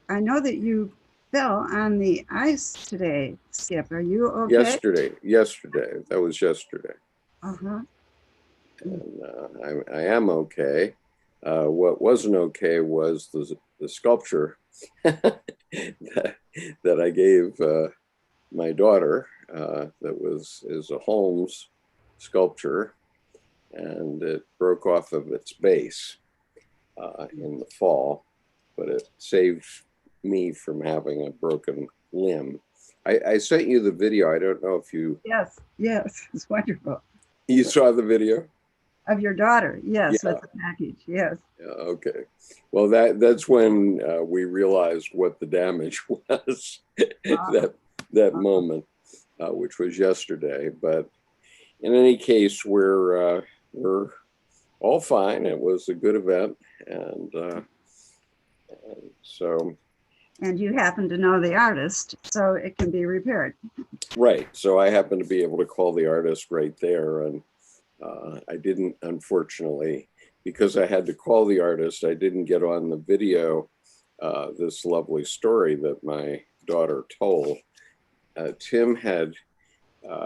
I know that you fell on the ice today, Skip. Are you okay? Yesterday. That was yesterday. Uh-huh. And I am okay. What wasn't okay was the sculpture that I gave my daughter. Is a Holmes sculpture, and it broke off of its base in the fall, but it saved me from having a broken limb. I sent you the video. I don't know if you... Yes, it's wonderful. You saw the video? Of your daughter, yes, Yeah. with the package, yes. Okay. Well, that's when we realized what the damage was. that moment, which was yesterday. But in any case, we're all fine. It was a good event, and so. And you happen to know the artist, so it can be repaired. Right. So I happen to be able to call the artist right there, and I didn't, unfortunately, because I had to call the artist. I didn't get on the video this lovely story that my daughter told. Tim had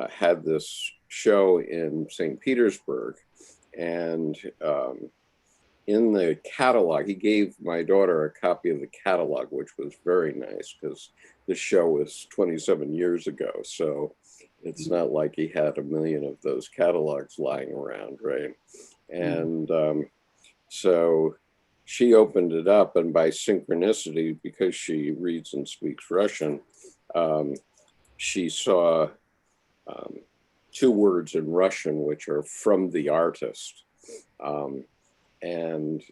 had this show in St. Petersburg, and in the catalog, he gave my daughter a copy of the catalog, which was very nice because the show was 27 years ago. So it's not like he had a million of those catalogs lying around, right? And so she opened it up, and by synchronicity, because she reads and speaks Russian, she saw two words in Russian, which are "from the artist." And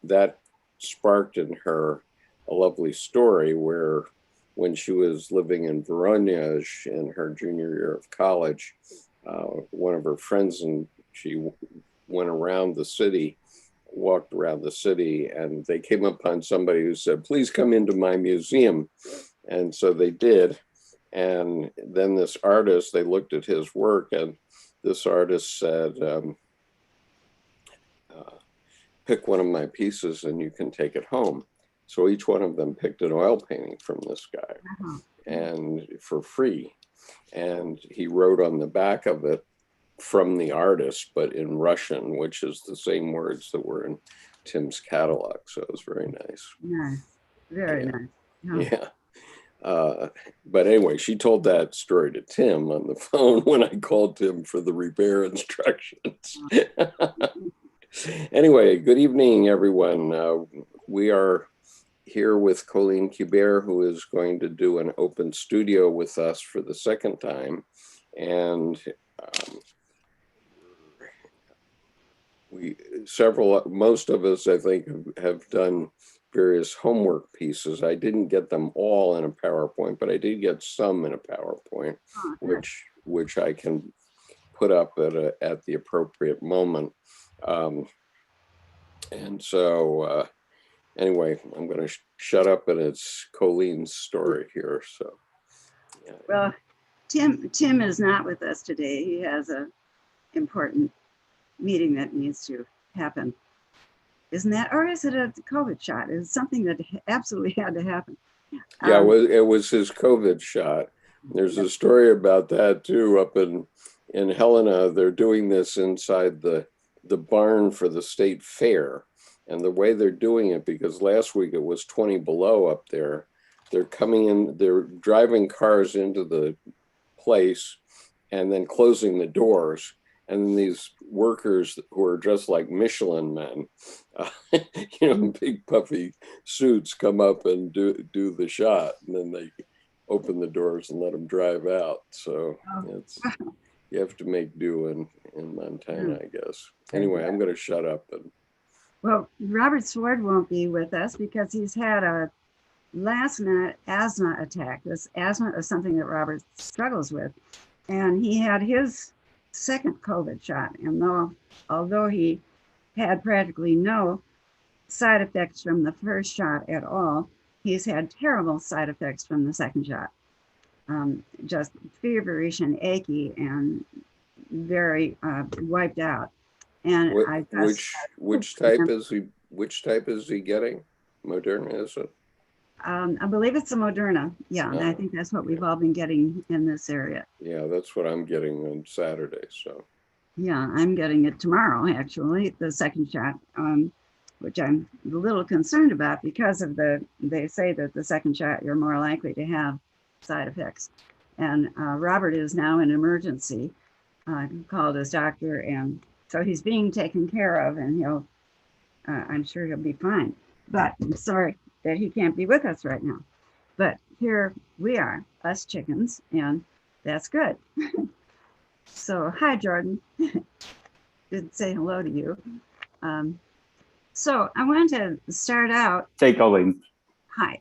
that sparked in her a lovely story where, when she was living in Voronezh in her junior year of college, one of her friends and she went around the city, walked around the city, and they came upon somebody who said, "Please come into my museum." And so they did. And then this artist, they looked at his work, and this artist said, "Pick one of my pieces and you can take it home." So each one of them picked an oil painting from this guy, and for free. And he wrote on the back of it, "From the artist," but in Russian, which is the same words that were in Tim's catalog. So it was very nice. Nice, very nice. Yeah. But anyway, she told that story to Tim on the phone when I called Tim for the repair instructions. Anyway, good evening, everyone. We are here with Coeleen Kiebert, who is going to do an open studio with us for the second time. And most of us, I think, have done various homework pieces. I didn't get them all in a PowerPoint, but I did get some in a PowerPoint, which I can put up at the appropriate moment. And so anyway, I'm going to shut up, and it's Coeleen's story here. So, yeah. Well, Tim is not with us today. He has an important meeting that needs to happen. Isn't that, or is it a COVID shot? It's something that absolutely had to happen. Yeah, it was his COVID shot. There's a story about that too. Up in Helena, they're doing this inside the barn for the state fair. And the way they're doing it, because last week it was 20 below up there, they're coming in, they're driving cars into the place and then closing the doors. And then these workers who are dressed like Michelin men, big puffy suits, come up and do the shot. And then they open the doors and let them drive out. So you have to make do in Montana, I guess. Anyway, I'm going to shut up. Well, Robert Sword won't be with us because he's had a last-minute asthma attack. This asthma is something that Robert struggles with. And he had his second COVID shot. And although he had practically no side effects from the first shot at all, he's had terrible side effects from the second shot. Just feverish and achy and very wiped out. And which type is he getting? Moderna, is it? I believe it's a Moderna. Yeah, and I think that's what we've all been getting in this area. Yeah, that's what I'm getting on Saturday. So. Yeah, I'm getting it tomorrow, actually, the second shot, which I'm a little concerned about because of they say that the second shot, you're more likely to have side effects. And Robert is now in emergency. Called his doctor, and so he's being taken care of, and I'm sure he'll be fine. But I'm sorry that he can't be with us right now. But here we are, us chickens, and that's good. So, hi, Jordan. Good to say hello to you. So I want to start out. Say, Coeleen. Hi.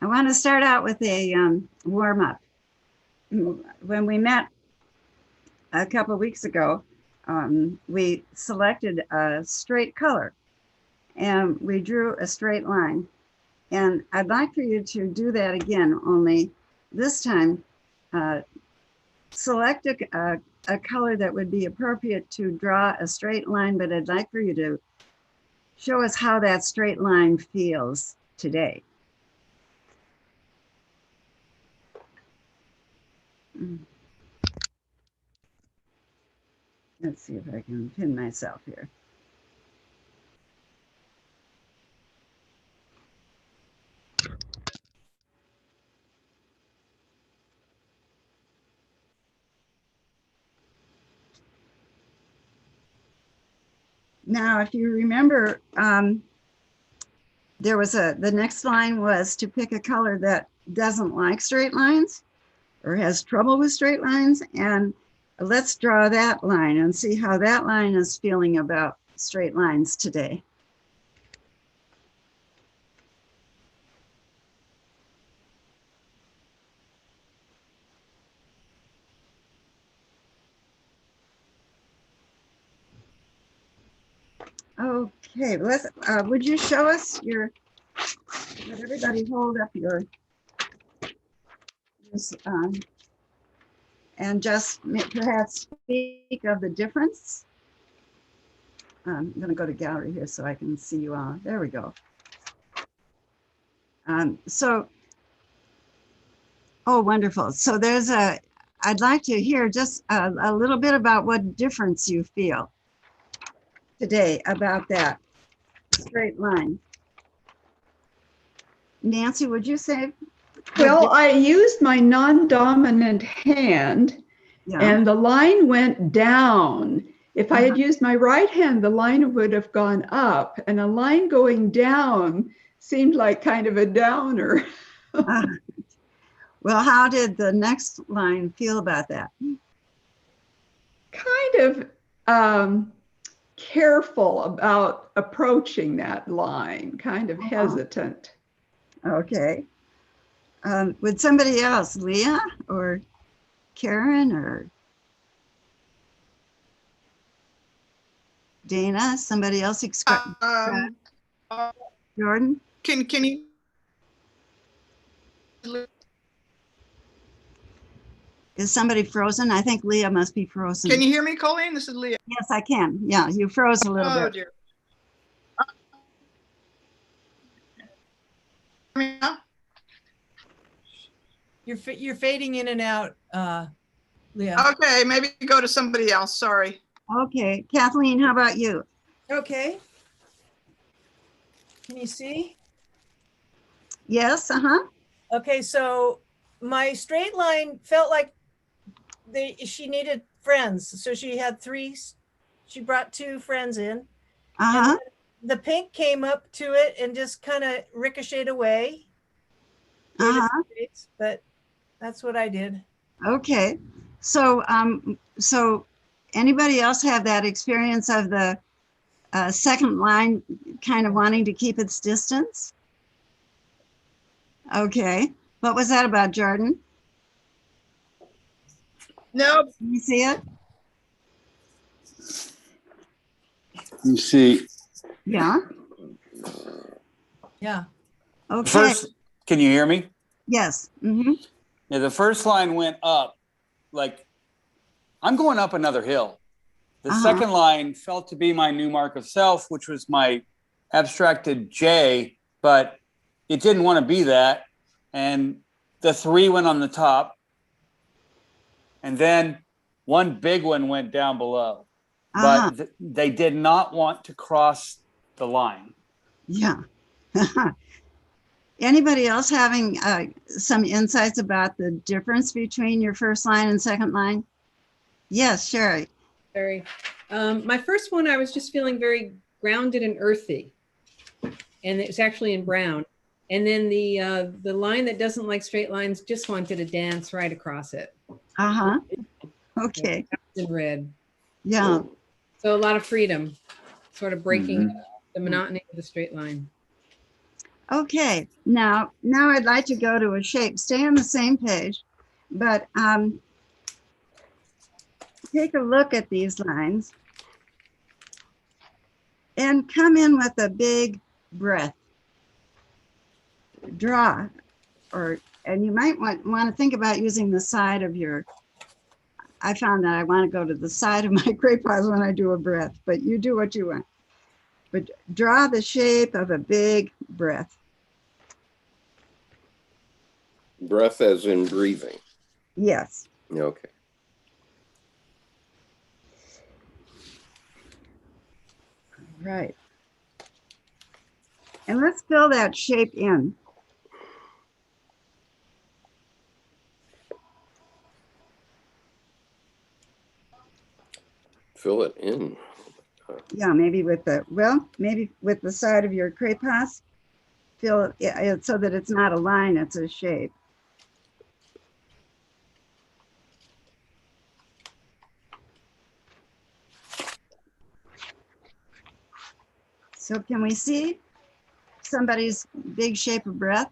I want to start out with a warm up. When we met a couple of weeks ago, we selected a straight color and we drew a straight line. And I'd like for you to do that again, only this time select a color that would be appropriate to draw a straight line, but I'd like for you to show us how that straight line feels today. Let's see if I can pin myself here. Now, if you remember, there was the next line was to pick a color that doesn't like straight lines or has trouble with straight lines. And let's draw that line and see how that line is feeling about straight lines today. Okay, let's, would you show us your, let everybody hold up your, and just perhaps speak of the difference. I'm going to go to gallery here so I can see you all. There we go. Oh, wonderful. So there's I'd like to hear just a little bit about what difference you feel today about that straight line. Nancy, would you say? Well, I used my non-dominant hand, yeah, and the line went down. If I had used my right hand, the line would have gone up, and a line going down seemed like kind of a downer. Well, how did the next line feel about that? Kind of careful about approaching that line, kind of hesitant. Okay. Would somebody else, Leah or Karen or Dana, somebody else express? Jordan? Can you? Is somebody frozen? I think Leah must be frozen. Can you hear me, Coeleen? This is Leah. Yes, I can. Yeah, you froze a little bit. Oh, dear. You're fading in and out, Leah. Okay, maybe go to somebody else. Sorry. Okay, Kathleen, how about you? Okay. Can you see? Yes, Okay, so my straight line felt like she needed friends. So she had she brought 2 friends in. And the pink came up to it and just kind of ricocheted away. But that's what I did. Okay. So, so anybody else have that experience of the second line kind of wanting to keep its distance? Okay. What was that about, Jordan? No. Can you see it? You see. Yeah. Yeah. Okay. First, can you hear me? Yes. Yeah, the first line went up, like I'm going up another hill. The second line felt to be my new mark of self, which was my abstracted J, but it didn't want to be that. And the 3 went on the top. And then one big one went down below. But they did not want to cross the line. Yeah. Anybody else having some insights about the difference between your first line and second line? Yes, Sherry. Sorry. My first one, I was just feeling very grounded and earthy. And it's actually in brown. And then the line that doesn't like straight lines just wanted to dance right across it. Okay. In red. Yeah. So a lot of freedom, sort of breaking the monotony of the straight line. Okay. Now I'd like to go to a shape. Stay on the same page, but take a look at these lines and come in with a big breath. Draw, and you might want to think about using the side of your, I found that I want to go to the side of my grape vase when I do a breath, but you do what you want. But draw the shape of a big breath. Breath as in breathing. Yes. Okay. Right. And let's fill that shape in. Fill it in. Yeah, maybe with the side of your crepe pass. Fill it so that it's not a line, it's a shape. So can we see somebody's big shape of breath?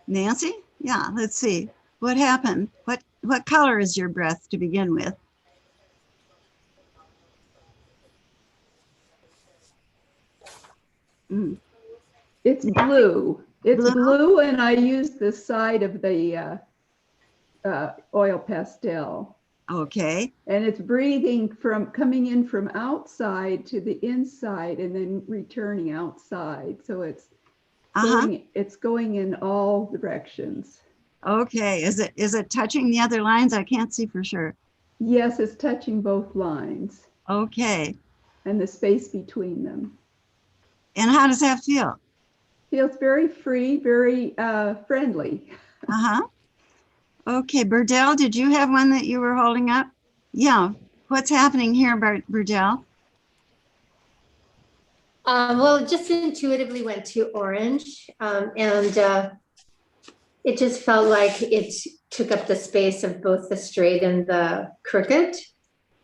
Nancy? Yeah, let's see. What happened? What color is your breath to begin with? It's blue. It's blue, and I use the side of the oil pastel. Okay. And it's breathing coming in from outside to the inside and then returning outside. So it's going in all directions. Okay. Is it touching the other lines? I can't see for sure. Yes, it's touching both lines. Okay. And the space between them. And how does that feel? Feels very free, very friendly. Okay, Burdell, did you have one that you were holding up? Yeah. What's happening here, Burdell? Well, it just intuitively went to orange, and it just felt like it took up the space of both the straight and the crooked.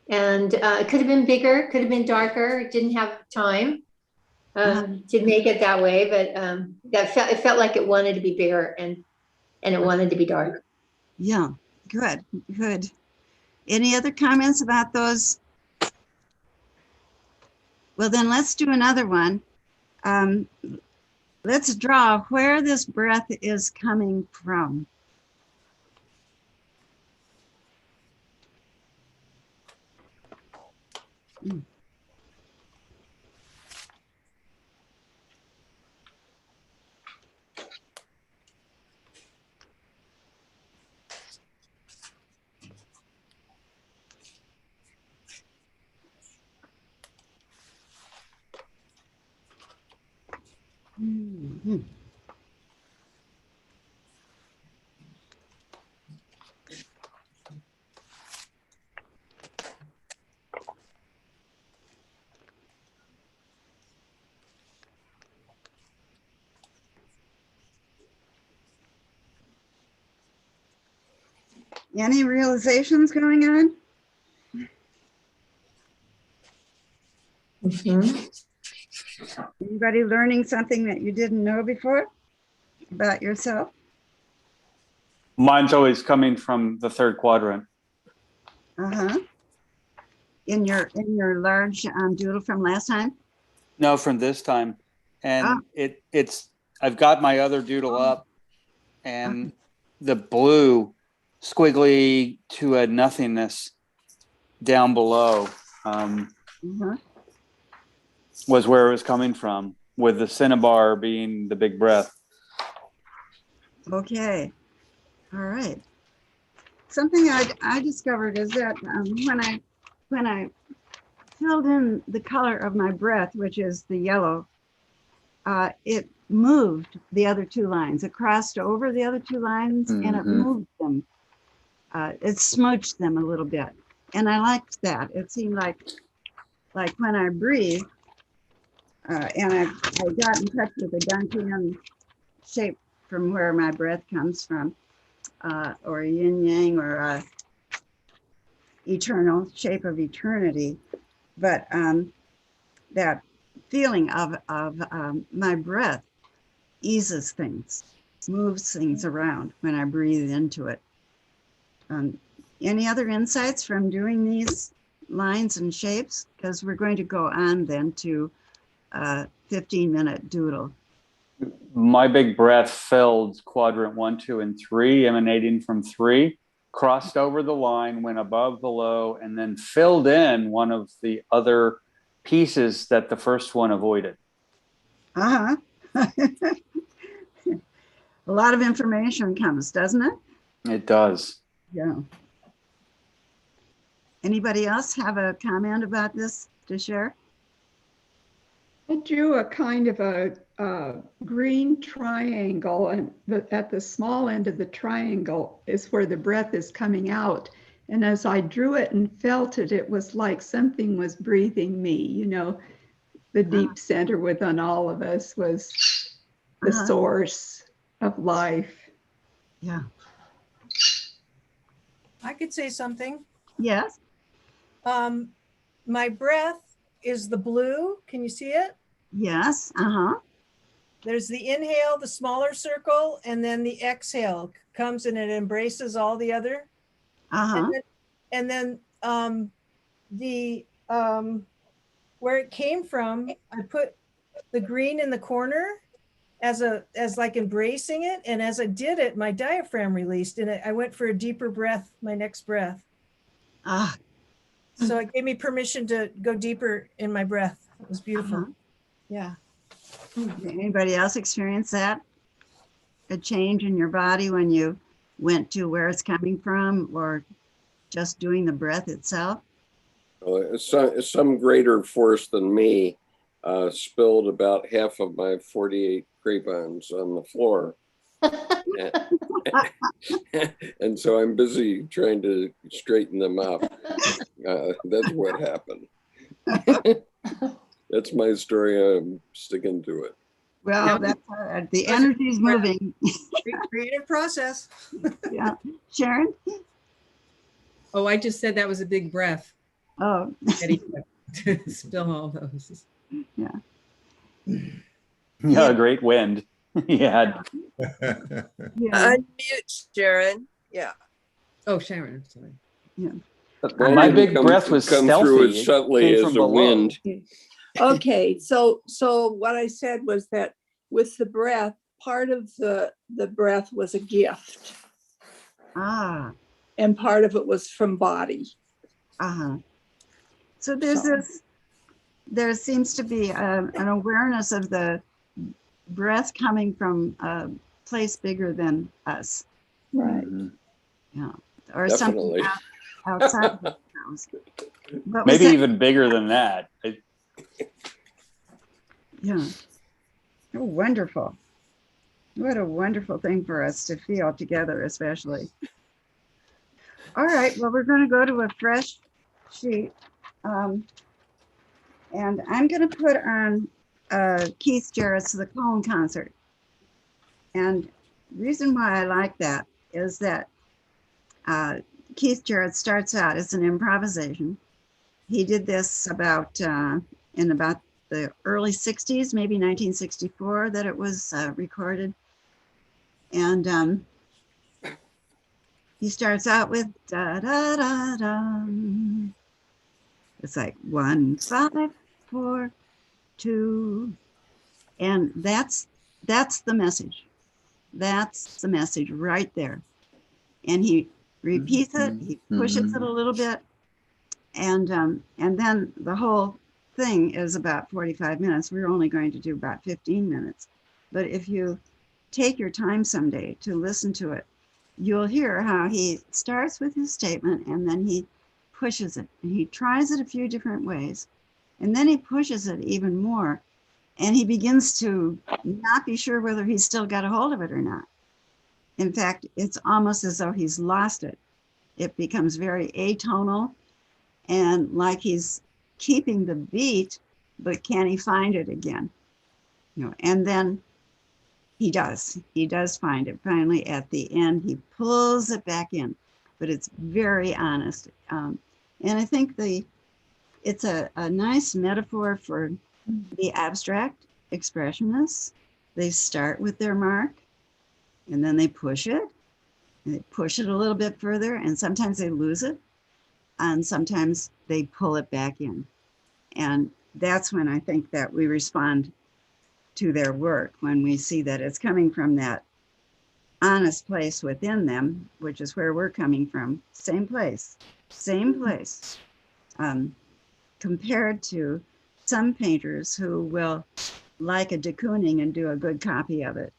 And it could have been bigger, could have been darker. It didn't have time to make it that way, but it felt like it wanted to be bigger and it wanted to be dark. Yeah, good. Any other comments about those? Well, then let's do another one. Let's draw where this breath is coming from. Mm-hmm. Any realizations going on? Anybody learning something that you didn't know before about yourself? Mine's always coming from the third quadrant. In your large doodle from last time? No, from this time. And it's I've got my other doodle up, and the blue squiggly to a nothingness down below. was where it was coming from, with the cinnabar being the big breath. Okay. All right. Something I discovered is that when I filled in the color of my breath, which is the yellow, it moved the other two lines. It crossed over the other two lines and it moved them. It smooched them a little bit. And I liked that. It seemed like when I breathe, and I got in touch with the Jungian shape from where my breath comes from, or a yin yang, or a eternal shape of eternity. But that feeling of my breath eases things, moves things around when I breathe into it. Any other insights from doing these lines and shapes? Because we're going to go on then to a 15-minute doodle. My big breath filled quadrant 1, 2, and 3, emanating from 3, crossed over the line, went above, below, and then filled in one of the other pieces that the first one avoided. A lot of information comes, doesn't it? It does. Yeah. Anybody else have a comment about this to share? I drew a kind of a green triangle, and at the small end of the triangle is where the breath is coming out. And as I drew it and felt it, it was like something was breathing me. You know, the deep center within all of us was the source of life. Yeah. I could say something. Yes. My breath is the blue. Can you see it? Yes. There's the inhale, the smaller circle, and then the exhale comes and it embraces all the other. And then where it came from, I put the green in the corner as like embracing it. And as I did it, my diaphragm released and I went for a deeper breath, my next breath. So it gave me permission to go deeper in my breath. It was beautiful. Yeah. Anybody else experience that? A change in your body when you went to where it's coming from, or just doing the breath itself? Some greater force than me spilled about half of my 48 crayons on the floor. And so I'm busy trying to straighten them up. That's what happened. That's my story. I'm sticking to it. Well, that's the energy is moving. Creative process. Yeah. Sharon? Oh, I just said that was a big breath. Oh. To spill all those. Yeah. Yeah, a great wind. Yeah. Unmute, Sharon. Yeah. Oh, Sharon, I'm sorry. Yeah. My big breath was come stealthy. through as subtly as a wind. Okay, so what I said was that with the breath, part of the breath was a gift. And part of it was from body. So there seems to be an awareness of the breath coming from a place bigger than us. Right. Yeah. Or Definitely. something outside of ourselves. Maybe even bigger than that. Yeah. Oh, wonderful. What a wonderful thing for us to feel together, especially. All right, well, we're going to go to a fresh sheet. And I'm going to put on Keith Jarrett's The Cone Concert. And the reason why I like that is that Keith Jarrett starts out as an improvisation. He did this in about the early 60s, maybe 1964, that it was recorded. And he starts out with da da da da. It's like 1, 5, 4, 2, and that's the message. That's the message right there. And he repeats it. He pushes it a little bit, and then the whole thing is about 45 minutes. We're only going to do about 15 minutes. But if you take your time someday to listen to it, you'll hear how he starts with his statement and then he pushes it. And he tries it a few different ways. And then he pushes it even more. And he begins to not be sure whether he's still got a hold of it or not. In fact, it's almost as though he's lost it. It becomes very atonal and like he's keeping the beat, but can he find it again? You know, and then he does find it. Finally, at the end, he pulls it back in, but it's very honest. And I think it's a nice metaphor for the abstract expressionists. They start with their mark and then they push it, and they push it a little bit further, and sometimes they lose it, and sometimes they pull it back in. And that's when I think that we respond to their work, when we see that it's coming from that honest place within them, which is where we're coming from. Same place, compared to some painters who will like a de Kooning and do a good copy of it,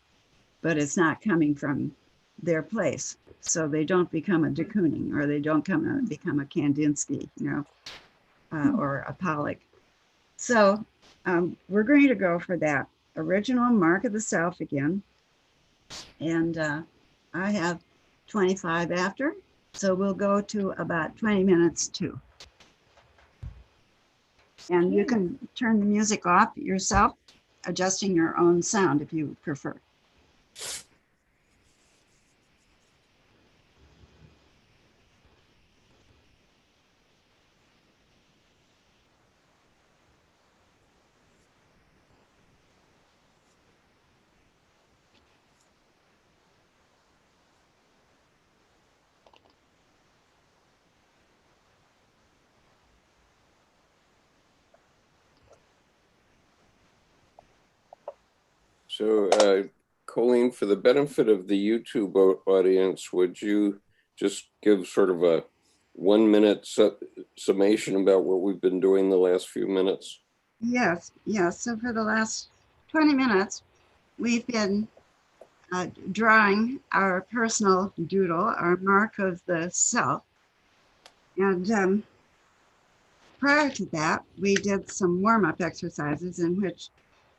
but it's not coming from their place. So they don't become a de Kooning, or they don't become a Kandinsky, you know, or a Pollock. So we're going to go for that original mark of the self again. And I have 25 after, so we'll go to about 20 minutes too. And you can turn the music off yourself, adjusting your own sound if you prefer. So, Coeleen, for the benefit of the YouTube audience, would you just give sort of a 1 minute summation about what we've been doing the last few minutes? Yes. So for the last 20 minutes, we've been drawing our personal doodle, our mark of the self. And prior to that, we did some warm-up exercises in which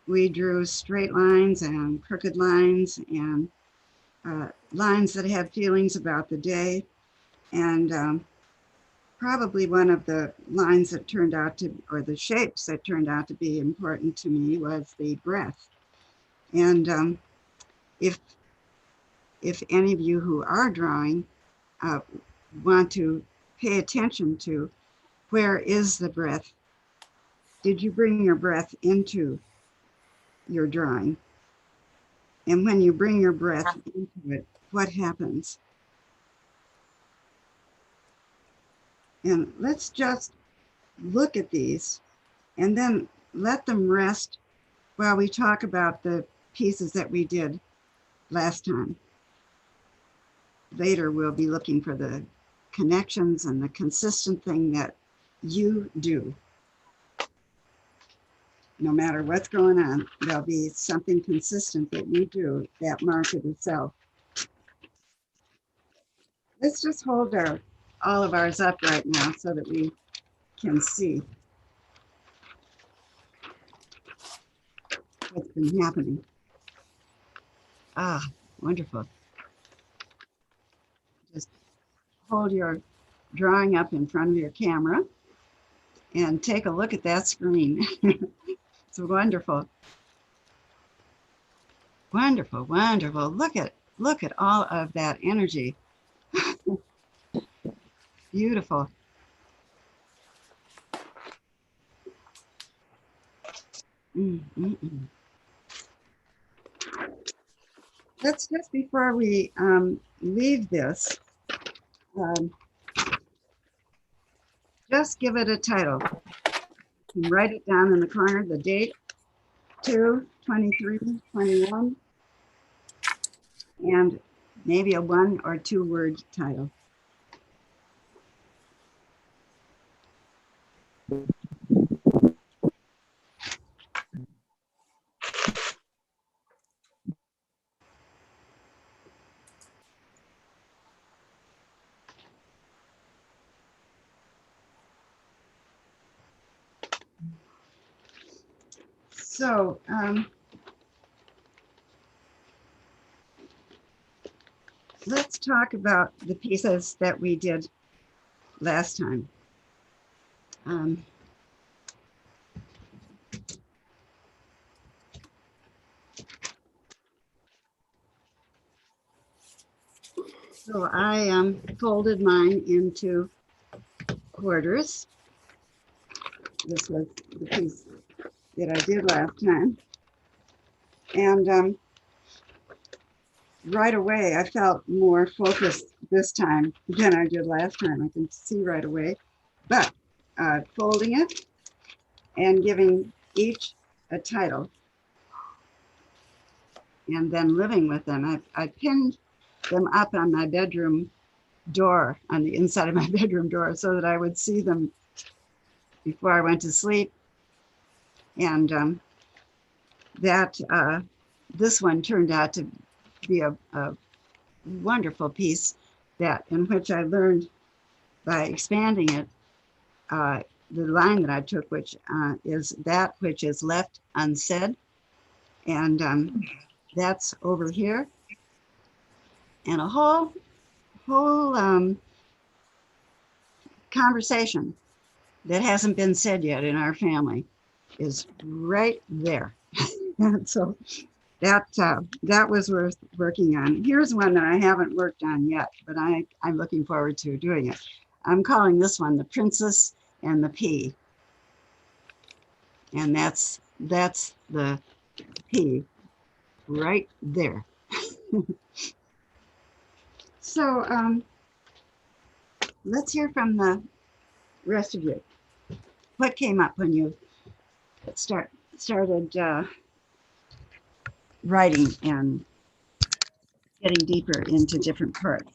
we drew straight lines and crooked lines and lines that have feelings about the day. And probably one of the lines that turned out to, or the shapes that turned out to be important to me, was the breath. And if any of you who are drawing want to pay attention to, where is the breath? Did you bring your breath into your drawing? And when you bring your breath into it, what happens? And let's just look at these and then let them rest while we talk about the pieces that we did last time. Later, we'll be looking for the connections and the consistent thing that you do. No matter what's going on, there'll be something consistent that you do, that mark of the self. Let's just hold all of ours up right now so that we can see what's been happening. Ah, wonderful. Just hold your drawing up in front of your camera and take a look at that screen. It's wonderful. Wonderful, wonderful. Look at all of that energy. Beautiful. Let's just, before we leave this, just give it a title. You can write it down in the corner, the date, 2/23/21, and maybe a 1 or 2 word title. So, let's talk about the pieces that we did last time. So I folded mine into quarters. This was the piece that I did last time. And right away, I felt more focused this time than I did last time. I can see right away. But folding it and giving each a title and then living with them. I pinned them up on my bedroom door, on the inside of my bedroom door, so that I would see them before I went to sleep. And this one turned out to be a wonderful piece in which I learned by expanding it, the line that I took, which is that which is left unsaid. And that's over here. And a whole conversation that hasn't been said yet in our family is right there. And so that was worth working on. Here's one that I haven't worked on yet, but I'm looking forward to doing it. I'm calling this one The Princess and the Pea. And that's the pea right there. So let's hear from the rest of you. What came up when you started writing and getting deeper into different parts?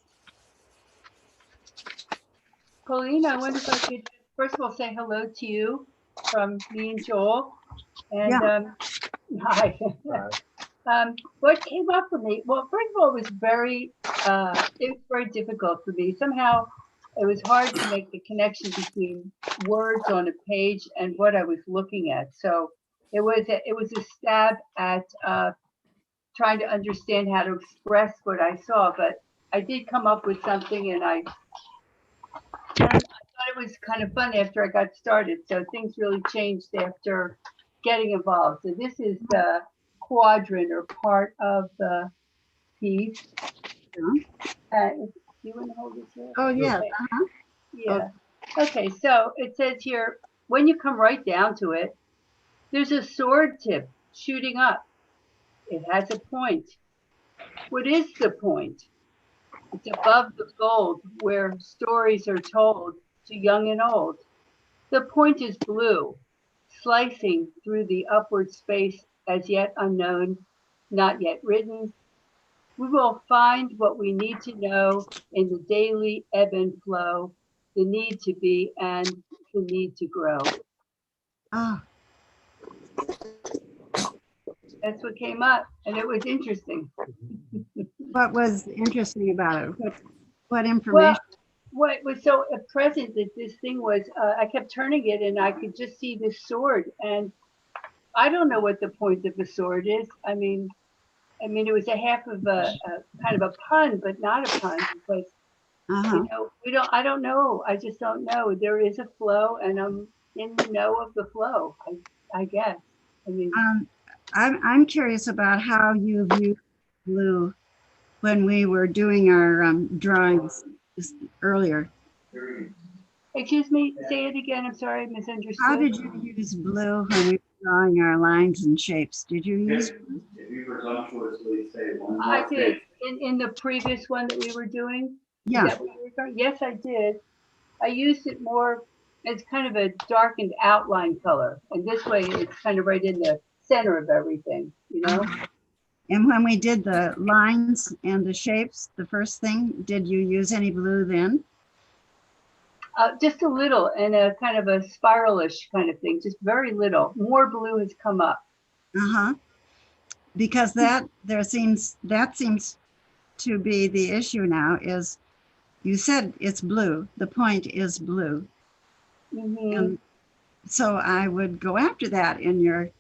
Coeleen, I wonder if I could first of all say hello to you from me and Joel. And hi. What came up for me? Well, first of all, it was very difficult for me. Somehow, it was hard to make the connection between words on a page and what I was looking at. So it was a stab at trying to understand how to express what I saw. But I did come up with something, and I thought it was kind of fun after I got started. So things really changed after getting involved. So this is the quadrant or part of the piece. You want to hold this here? Oh, yeah. Okay. Yeah. Okay, so it says here, when you come right down to it, there's a sword tip shooting up. It has a point. What is the point? It's above the gold where stories are told to young and old. The point is blue, slicing through the upward space as yet unknown, not yet written. We will find what we need to know in the daily ebb and flow, the need to be and the need to grow. Oh. That's what came up, and it was interesting. What was interesting about it? What information? Well, what was so present that this thing was, I kept turning it and I could just see this sword, and I don't know what the point of the sword is. I mean, it was a half of a kind of a pun, but not a pun, because you know, I don't know. I just don't know. There is a flow, and I'm in the know of the flow, I guess. I mean, I'm curious about how you view blue when we were doing our drawings earlier. Excuse me, say it again. I'm sorry, I misunderstood. How did you use blue when we were drawing our lines and shapes? Did you use? I did. In the previous one that we were doing? Yeah. Yes, I did. I used it more as kind of a darkened outline color. And this way it's kind of right in the center of everything, you know? And when we did the lines and the shapes, the first thing, did you use any blue then? Just a little, and a kind of a spiralish kind of thing, just very little. More blue has come up. Because that seems to be the issue now. Is you said it's blue, the point is blue. And so I would go after that in your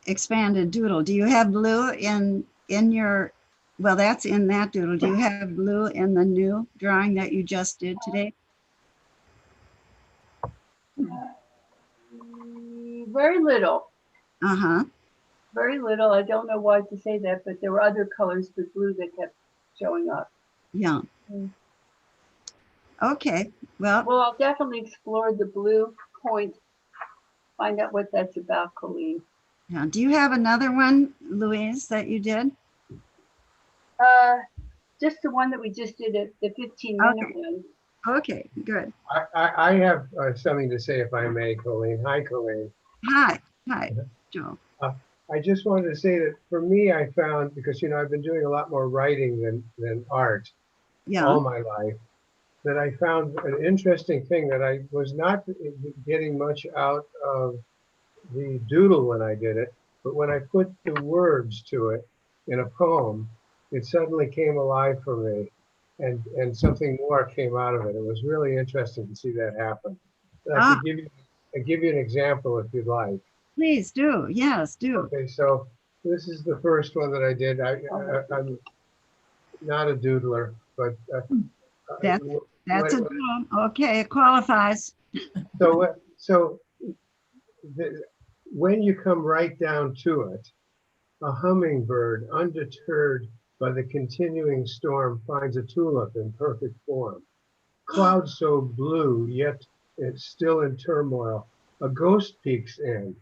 expanded doodle. Do you have blue in your, well, that's in that doodle. Do you have blue in the new drawing that you just did today? Very little, Uh-huh. very little. I don't know why to say that, but there were other colors but blue that kept showing up. Yeah. Mm. Okay. Well, Well, I'll definitely explore the blue point, find out what that's about, Coeleen. yeah. Do you have another one, Louise, that you did? Just the one that we just did at the 15-minute one. Okay, good. I have something to say, if I may, Coeleen. Hi, Coeleen. Hi. Hi, Joe. I just wanted to say that for me, I found, because, I've been doing a lot more writing than art Yeah. all my life, that I found an interesting thing that I was not getting much out of the doodle when I did it, but when I put the words to it in a poem, it suddenly came alive for me, and something more came out of it. It was really interesting to see that happen. I could give you an example if you'd like. Please do. Yes, do. Okay, so this is the first one that I did. I'm not a doodler, but that's a doodle. Okay, it qualifies. So when you come right down to it, a hummingbird, undeterred by the continuing storm, finds a tulip in perfect form. Clouds so blue, yet it's still in turmoil. A ghost peeks in.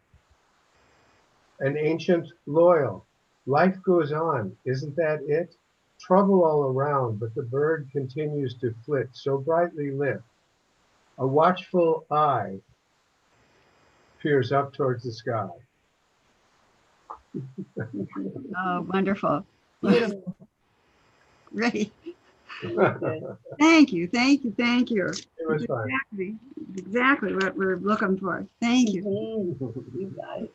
An ancient loyal. Life goes on, isn't that it? Trouble all around, but the bird continues to flit, so brightly lit. A watchful eye peers up towards the sky. Oh, wonderful. Beautiful. Great. Thank you. Thank you. Thank you. It was fun. Exactly what we're looking for. Thank you. You got it.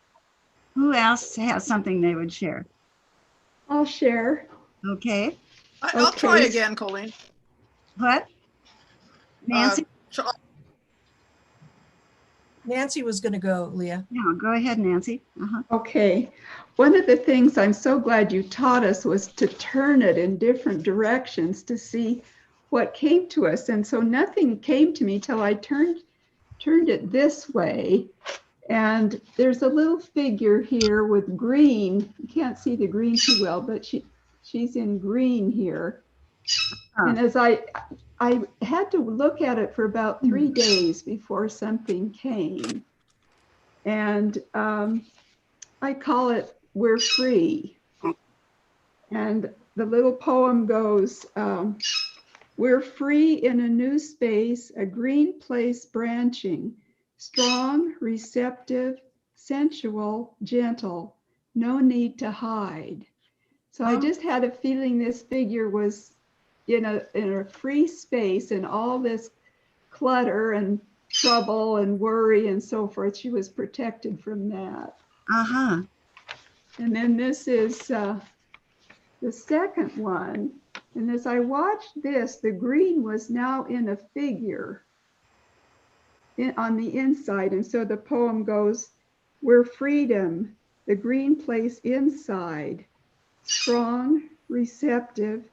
Who else has something they would share? I'll share. Okay. I'll try again, Coeleen. What? Nancy? Nancy was going to go, Leah. Yeah, go ahead, Nancy. Okay. One of the things I'm so glad you taught us was to turn it in different directions to see what came to us. And so nothing came to me till I turned it this way. And there's a little figure here with green. You can't see the green too well, but she's in green here. And as I had to look at it for about 3 days before something came. And I call it We're Free. And the little poem goes, we're free in a new space, a green place branching, strong, receptive, sensual, gentle, no need to hide. So I just had a feeling this figure was in a free space, and all this clutter and trouble and worry and so forth, she was protected from that. And then this is the second one. And as I watched this, the green was now in a figure on the inside. And so the poem goes, we're freedom, the green place inside, strong, receptive,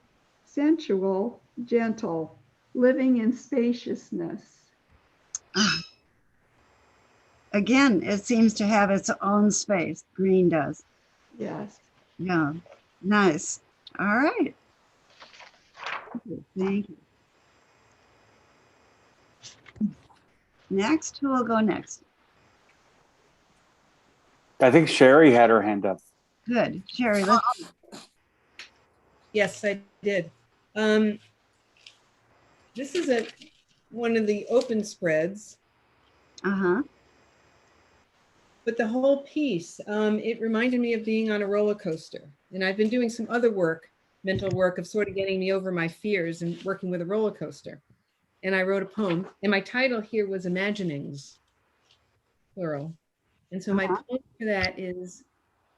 sensual, gentle, living in spaciousness. Again, it seems to have its own space. Green does. Yes. Yeah. Nice. All right. Thank you. Next, who will go next? I think Sherry had her hand up. Good. Sherry, let's. Yes, I did. This is one of the open spreads. But the whole piece, it reminded me of being on a roller coaster. And I've been doing some other work, mental work of sort of getting me over my fears and working with a roller coaster. And I wrote a poem, and my title here was Imaginings, plural. And so my poem for that is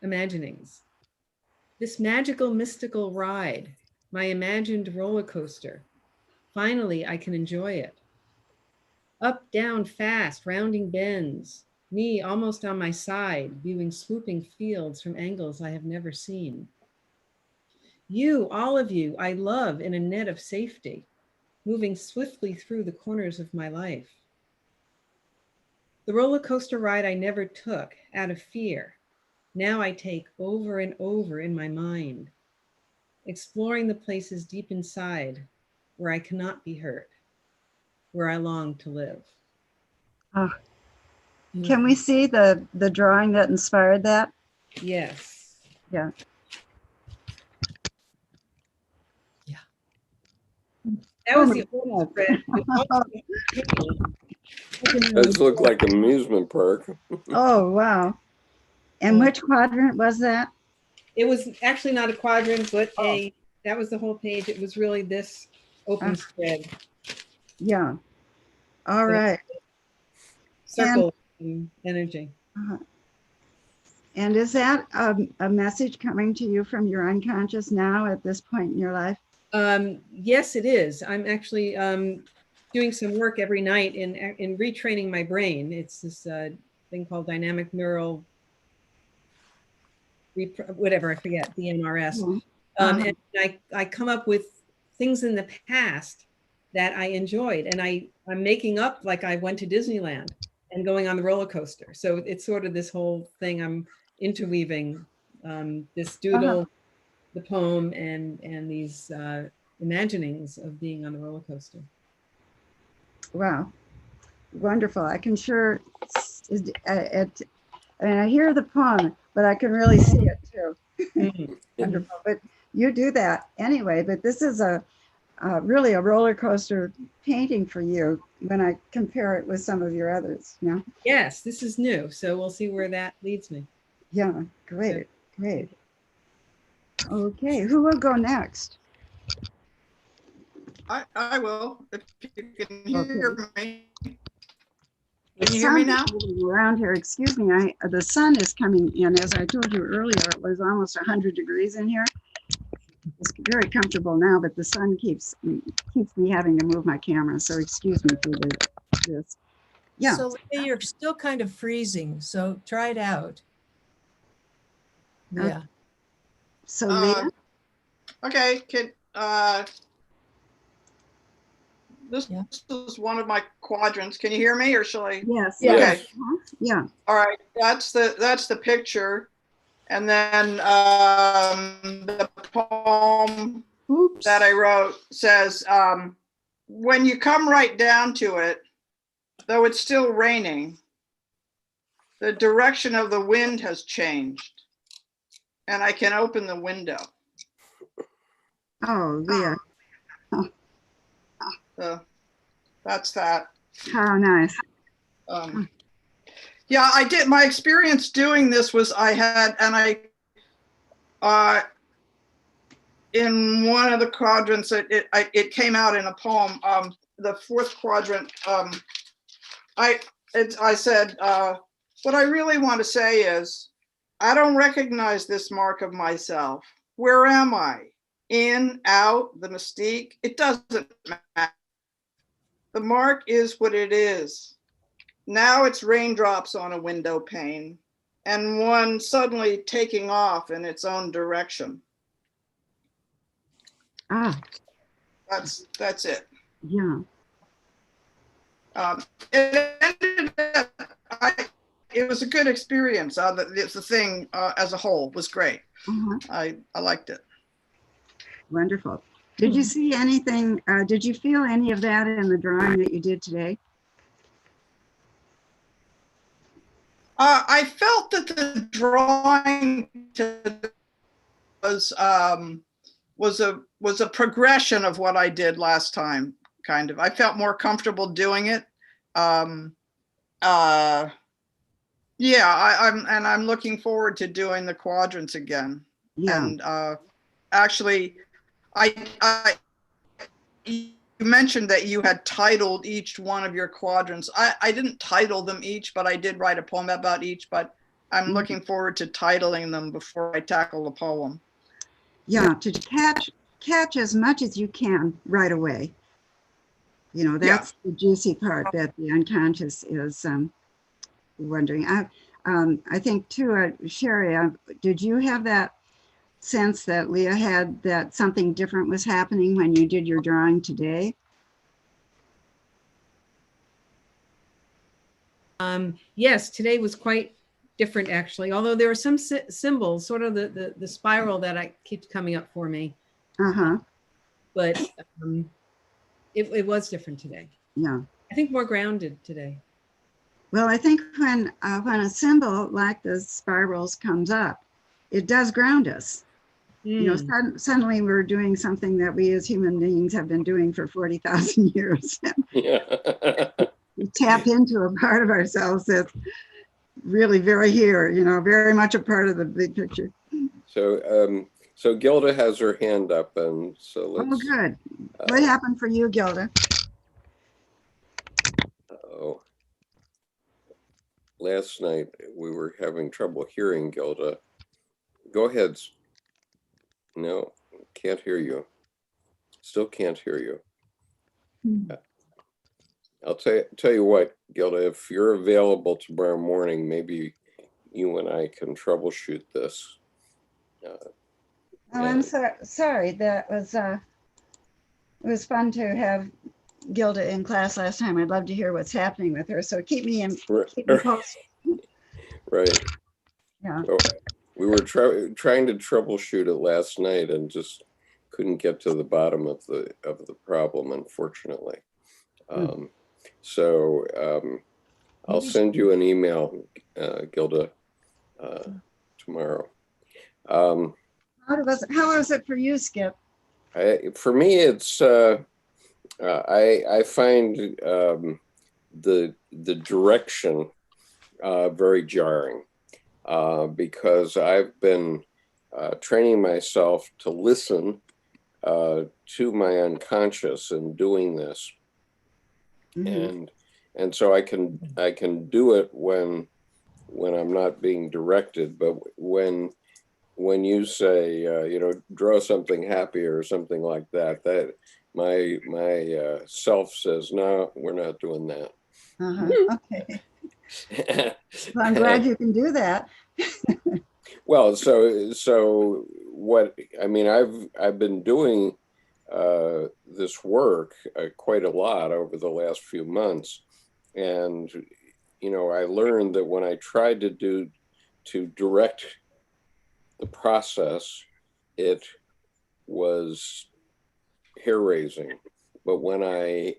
Imaginings. This magical, mystical ride, my imagined roller coaster. Finally, I can enjoy it. Up, down, fast, rounding bends, Me almost on my side, viewing swooping fields from angles I have never seen. You, all of you, I love in a net of safety, moving swiftly through the corners of my life. The roller coaster ride I never took out of fear, now I take over and over in my mind, exploring the places deep inside where I cannot be hurt, where I long to live. Oh. Can we see the drawing that inspired that? Yes. Yeah. Yeah. That was the old spread. It does look like an amusement park. Oh, wow. And which quadrant was that? It was actually not a quadrant, but that was the whole page. It was really this open spread. Yeah. All right. Circle energy. And is that a message coming to you from your unconscious now at this point in your life? Yes, it is. I'm actually doing some work every night in retraining my brain. It's this thing called dynamic neural, whatever, I forget, the NRS. And I come up with things in the past that I enjoyed, and I'm making up like I went to Disneyland and going on the roller coaster. So it's sort of this whole thing. I'm interweaving this doodle, the poem, and these imaginings of being on the roller coaster. Wow, wonderful! I can sure I mean, I hear the poem, but I can really see it too. Wonderful, but you do that anyway. But this is really a roller coaster painting for you when I compare it with some of your others. Yeah. Yes, this is new, so we'll see where that leads me. Yeah, great, great. Okay, who will go next? I will, if you can hear me. Can you hear me now? Around here, excuse me, the sun is coming in. As I told you earlier, it was almost 100 degrees in here. It's very comfortable now, but the sun keeps me having to move my camera. So excuse me for this. Yeah. So you're still kind of freezing. So try it out. Yeah. So Leah? Okay. This is one of my quadrants. Can you hear me, or shall I? Yes. Okay. Yes. Yeah. All right. That's the picture. And then the poem that I wrote says, when you come right down to it, though it's still raining, the direction of the wind has changed, and I can open the window. Oh, yeah. That's that. How nice. Yeah, I did. My experience doing this was in one of the quadrants, it came out in a poem. The fourth quadrant, I said, what I really want to say is, I don't recognize this mark of myself. Where am I? In, out, the mystique? It doesn't matter. The mark is what it is. Now it's raindrops on a window pane, and one suddenly taking off in its own direction. That's it. Yeah. It was a good experience. The thing as a whole was great. I liked it. Wonderful. Did you see anything, did you feel any of that in the drawing that you did today? I felt that the drawing was a progression of what I did last time, kind of. I felt more comfortable doing it. Yeah, I'm looking forward to doing the quadrants again. Yeah. And actually, you mentioned that you had titled each one of your quadrants. I didn't title them each, but I did write a poem about each, but I'm looking forward to titling them before I tackle the poem. Yeah, to catch as much as you can right away. You know, that's the juicy part, that the unconscious wondering. I think too, Sherry, did you have that sense that Leah had that something different was happening when you did your drawing today? Yes, today was quite different actually, although there were some symbols, sort of the spiral that keeps coming up for me. But it was different today. Yeah. I think more grounded today. Well, I think when a symbol like the spirals comes up, it does ground us. You know, suddenly we're doing something that we as human beings have been doing for 40,000 years. Yeah. We tap into a part of ourselves that's really very here, you know, very much a part of the big picture. So, so Gilda has her hand up, and so let's. Oh, good. What happened for you, Gilda? Oh, last night we were having trouble hearing Gilda. Go ahead. No, can't hear you. Still can't hear you. I'll tell you what, Gilda, if you're available tomorrow morning, maybe you and I can troubleshoot this. I'm sorry. That was it was fun to have Gilda in class last time. I'd love to hear what's happening with her. So keep me posted. Right. Yeah. So we were trying to troubleshoot it last night and just couldn't get to the bottom of the problem, unfortunately. I'll send you an email, Gilda, tomorrow. How was it for you, Skip? For me, it's I find the direction very jarring because I've been training myself to listen to my unconscious in doing this. And so I can do it when I'm not being directed, but when you say you know, draw something happy or something like that, that my self says, no, we're not doing that. Okay. Well, I'm glad you can do that. Well, so what I mean, I've been doing this work quite a lot over the last few months, and you know, I learned that when I tried to direct the process, it was hair-raising. But when I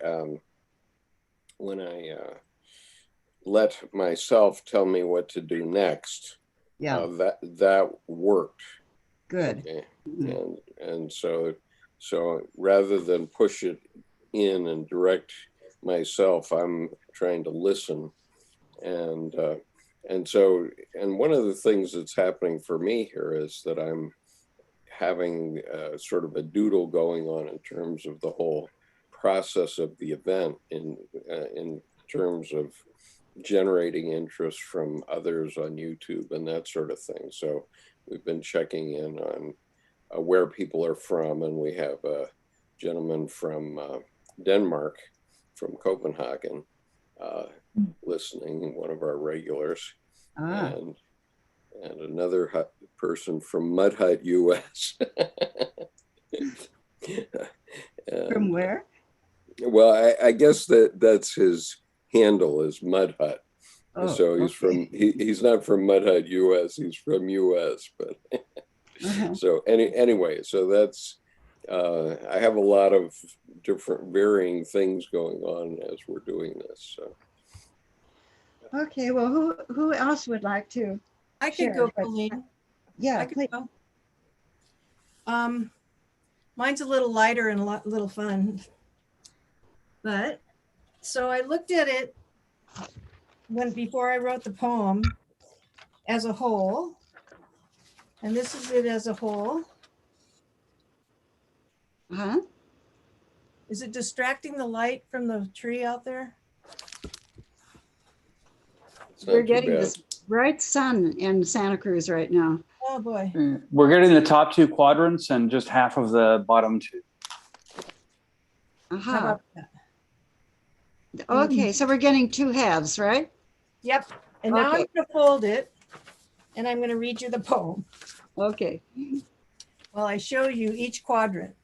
let myself tell me what to do next, that worked. Good. Okay. And so rather than push it in and direct myself, I'm trying to listen. And one of the things that's happening for me here is that I'm having sort of a doodle going on in terms of the whole process of the event, in terms of generating interest from others on YouTube and that sort of thing. So we've been checking in on where people are from, and we have a gentleman from Denmark, from Copenhagen, listening, one of our regulars, and another person from Mud Hut, U.S. From where? Well, I guess that's his handle, is Mud Hut. So he's from he's not from Mud Hut, U.S. He's from U.S. But so anyway, so that's I have a lot of different varying things going on as we're doing this. So. Okay, well, who else would like to? I could go, Coeleen. Yeah, please. Go. Mine's a little lighter and a little fun. But so I looked at it before I wrote the poem as a whole, and this is it as a whole. Is it distracting the light from the tree out there? We're getting this bright sun in Santa Cruz right now. Oh boy. We're getting the top two quadrants and just half of the bottom two. How about that? Okay, so we're getting two halves, right? Yep. And now Okay. I'm going to fold it and I'm going to read you the poem Okay. while I show you each quadrant.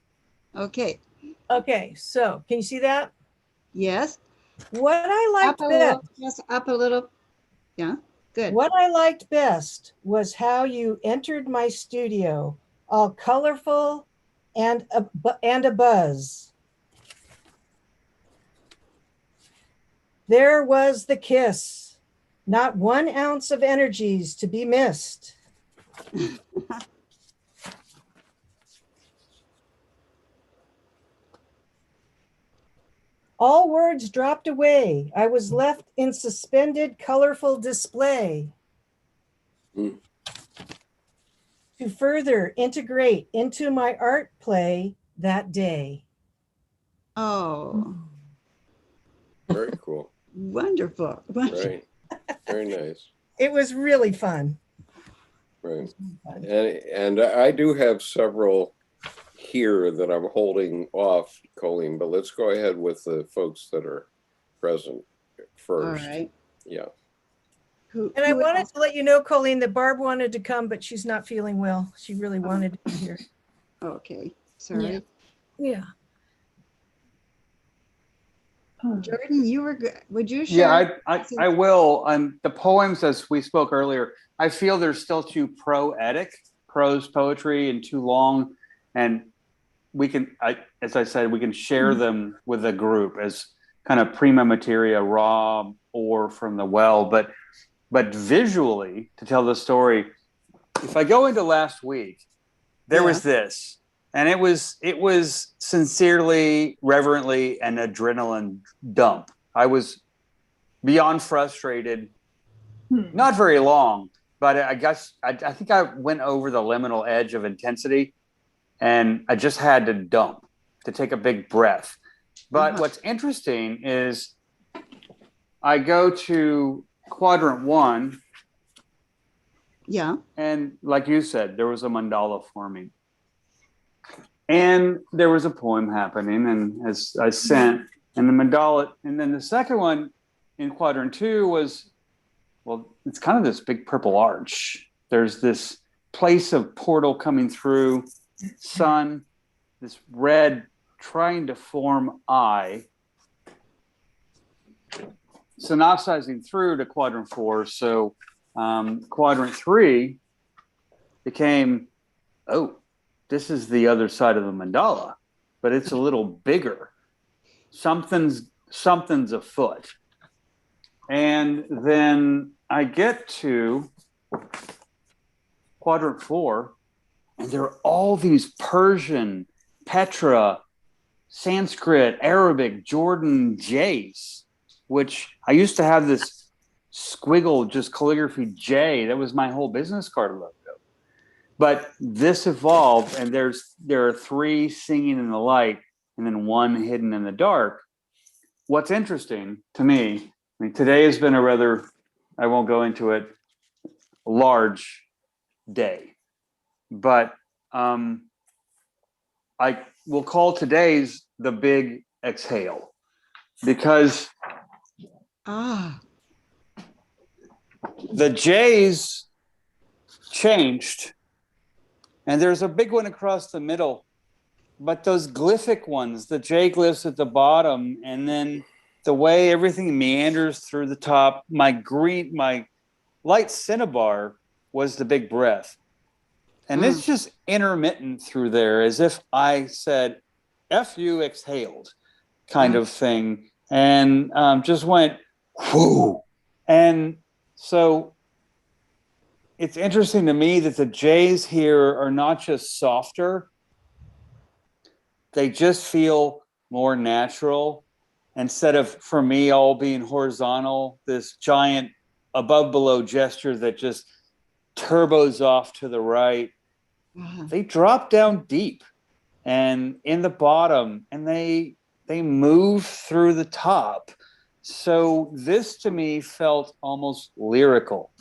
Okay. Okay, so can you see that? Yes. What I liked Up a best, little. Just up a little. Yeah. Good. what I liked best was how you entered my studio, all colorful and a buzz. There was the kiss, not 1 ounce of energies to be missed. All words dropped away. I was left in suspended, colorful display. Mm. To further integrate into my art play that day. Oh, Very cool. wonderful. Right. Very nice. It was really fun. Right. And I do have several here that I'm holding off, Coeleen, but let's go ahead with the folks that are present first. All right. Yeah. And I wanted to let you know, Coeleen, that Barb wanted to come, but she's not feeling well. She really wanted to be here. Okay. Sorry. Yeah. Jordan, you were good. Would you share? Yeah, I will. The poems, as we spoke earlier, I feel they're still too poetic, prose poetry, and too long. And we can, as I said, we can share them with the group as kind of prima materia, raw or from the well. But visually, to tell the story, if I go into last week, there was this, and it was sincerely, reverently an adrenaline dump. I was beyond frustrated, not very long, but I guess I think I went over the liminal edge of intensity, and I just had to dump, to take a big breath. But what's interesting is I go to quadrant 1. Yeah. And like you said, there was a mandala forming. And there was a poem happening, and as I sent, and the mandala, and then the second one in quadrant 2 was, well, it's kind of this big purple arch. There's this place of portal coming through, sun, this red trying to form eye, synopsizing through to quadrant 4. So quadrant 3 became, oh, this is the other side of the mandala, but it's a little bigger. Something's afoot. And then I get to quadrant 4, and there are all these Persian, Petra, Sanskrit, Arabic, Jordan J's, which I used to have this squiggle, just calligraphy J. That was my whole business card logo. But this evolved, and there are 3 singing in the light and then 1 hidden in the dark. What's interesting to me, I mean, today has been a rather, I won't go into it, large day. But I will call today's the big exhale, because the J's changed, and there's a big one across the middle, but those glyphic ones, the J glyphs at the bottom, and then the way everything meanders through the top, my light cinnabar was the big breath. And it's just intermittent through there, as if I said, F you, exhaled kind of thing. And just went, whoo. And so it's interesting to me that the J's here are not just softer. They just feel more natural. Instead of, for me, all being horizontal, this giant above-below gesture that just turbos off to the right. They drop down deep and in the bottom, and they move through the top. So this to me felt almost lyrical,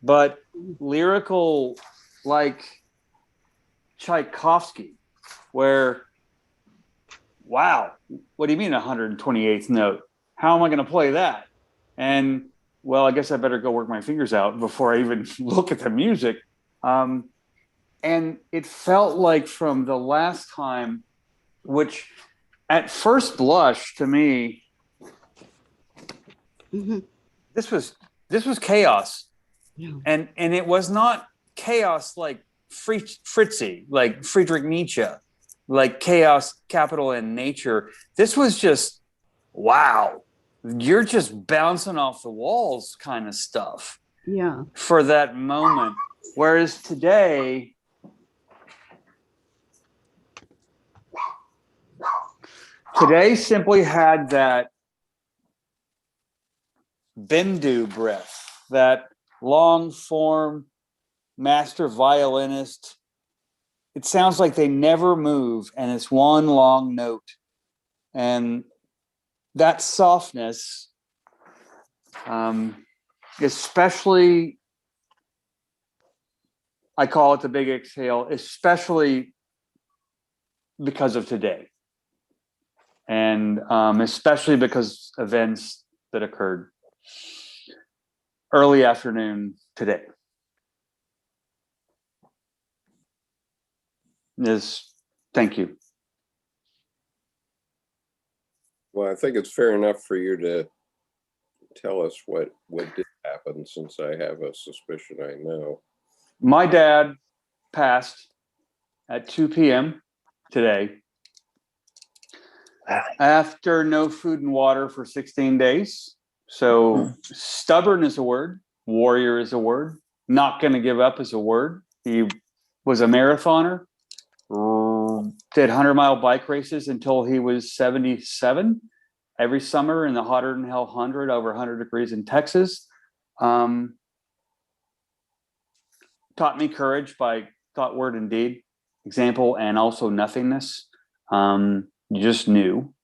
but lyrical like Tchaikovsky, where, wow, what do you mean 128th note? How am I going to play that? And well, I guess I better go work my fingers out before I even look at the music. And it felt like from the last time, which at first blush to me, this was chaos. Yeah. And it was not chaos like Fritzy, like Friedrich Nietzsche, like chaos, capital N nature. This was just, wow, you're just bouncing off the walls kind of stuff. Yeah. For that moment. Whereas today, simply had that Bindu breath, that long form master violinist. It sounds like they never move, and it's one long note. And that softness, especially, I call it the big exhale, especially because of today. And especially because events that occurred early afternoon today. Thank you. Well, I think it's fair enough for you to tell us what did happen, since I have a suspicion I know. My dad passed at 2 p.m. today after no food and water for 16 days. So stubborn is a word, warrior is a word, not going to give up is a word. He was a marathoner, did 100-mile bike races until he was 77 every summer in the hotter than hell 100, over 100 degrees in Texas. Taught me courage by thought, word, and deed, example, and also nothingness. You just knew,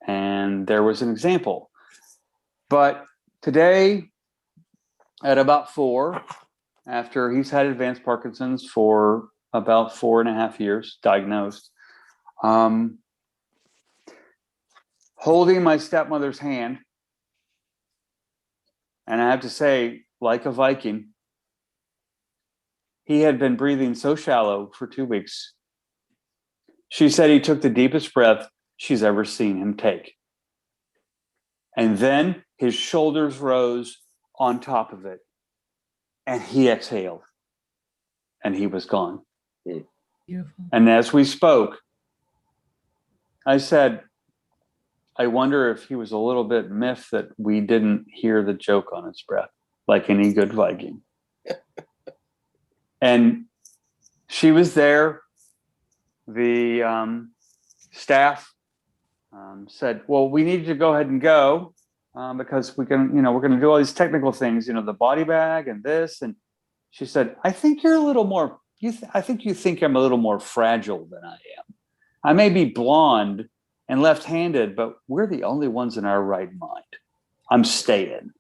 and there was an example. But today, at about 4, after he's had advanced Parkinson's for about 4.5 years, diagnosed, holding my stepmother's hand, and I have to say, like a Viking, he had been breathing so shallow for 2 weeks. She said he took the deepest breath she's ever seen him take. And then his shoulders rose on top of it, and he exhaled, and he was gone. Beautiful. And as we spoke, I said, I wonder if he was a little bit miffed that we didn't hear the joke on his breath, like any good Viking. And she was there. The staff said, well, we need to go ahead and go because we're going to do all these technical things, the body bag and this. And she said, I think you're a little more, I think you think I'm a little more fragile than I am. I may be blonde and left-handed, but we're the only ones in our right mind. I'm staying.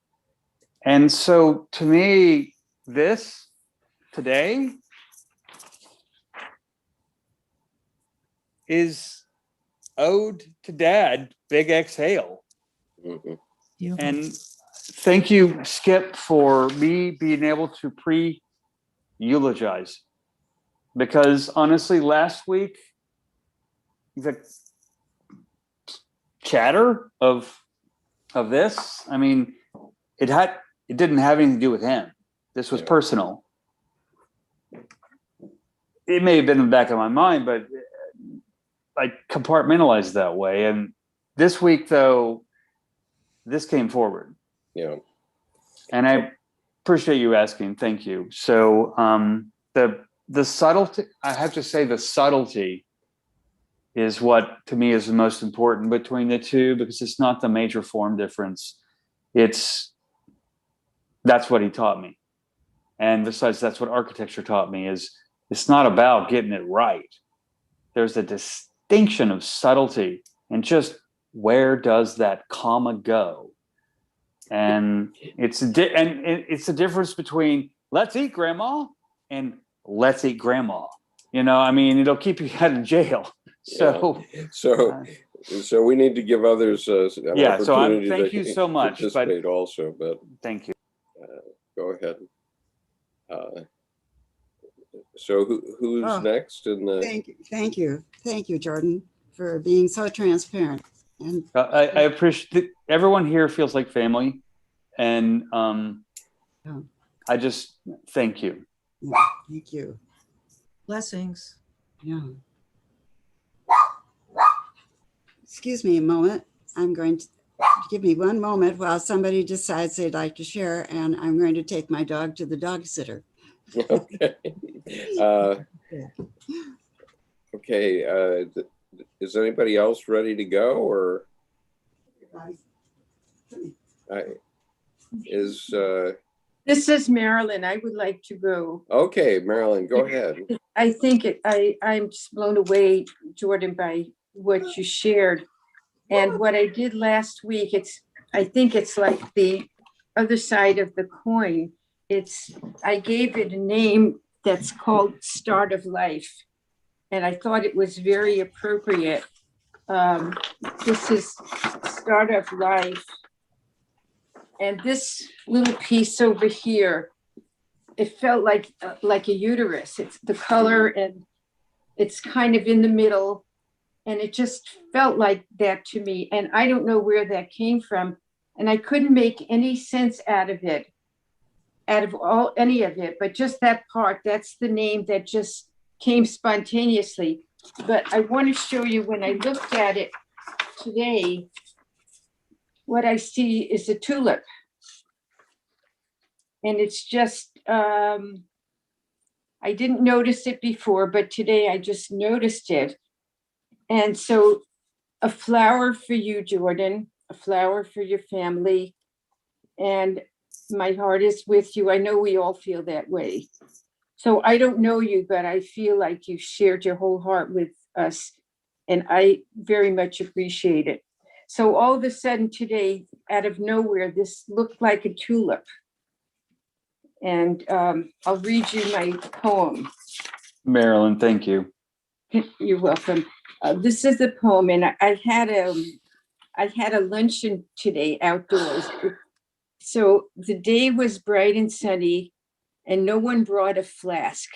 And so to me, this today is ode to Dad, big exhale. Mm-hmm. And thank you, Skip, for me being able to eulogize, because honestly, last week, the chatter of this, I mean, it didn't have anything to do with him. This was personal. It may have been in the back of my mind, but I compartmentalized that way. And this week, though, this came forward. Yeah. And I appreciate you asking. Thank you. So the subtlety, I have to say, the subtlety is what to me is the most important between the two, because it's not the major form difference. That's what he taught me. And besides, that's what architecture taught me, is it's not about getting it right. There's a distinction of subtlety and just where does that comma go? And it's a difference between let's eat grandma and let's eat grandma. I mean, it'll keep you out of jail. So we need to give others an opportunity. Thank you so much. Participate also, but thank you. go ahead. So who's Oh, next in the? Thank you, Jordan, for being so transparent. And I appreciate everyone here feels like family, and I just thank you. yeah, thank you. Blessings. Yeah. Excuse me a moment. I'm going to give me one moment while somebody decides they'd like to share, and I'm going to take my dog to the dog sitter. Okay. Okay. Is anybody else ready to go, or This is Marilyn. I would like to go. Okay, Marilyn, go ahead. I think I'm just blown away, Jordan, by what you shared. And what I did last week, I think it's like the other side of the coin. I gave it a name that's called Start of Life. And I thought it was very appropriate. This is Start of Life. And this little piece over here, it felt like a uterus. It's the color, and it's kind of in the middle. And it just felt like that to me. And I don't know where that came from. And I couldn't make any sense out of any of it, but just that part, that's the name that just came spontaneously. But I want to show you, when I looked at it today, what I see is a tulip. And it's just, I didn't notice it before, but today I just noticed it. And so a flower for you, Jordan, a flower for your family. And my heart is with you. I know we all feel that way. So I don't know you, but I feel like you shared your whole heart with us. And I very much appreciate it. So all of a sudden today, out of nowhere, this looked like a tulip. And I'll read you my poem. Marilyn, thank you. You're welcome. This is the poem, and I had a luncheon today outdoors. So the day was bright and sunny, and no one brought a flask,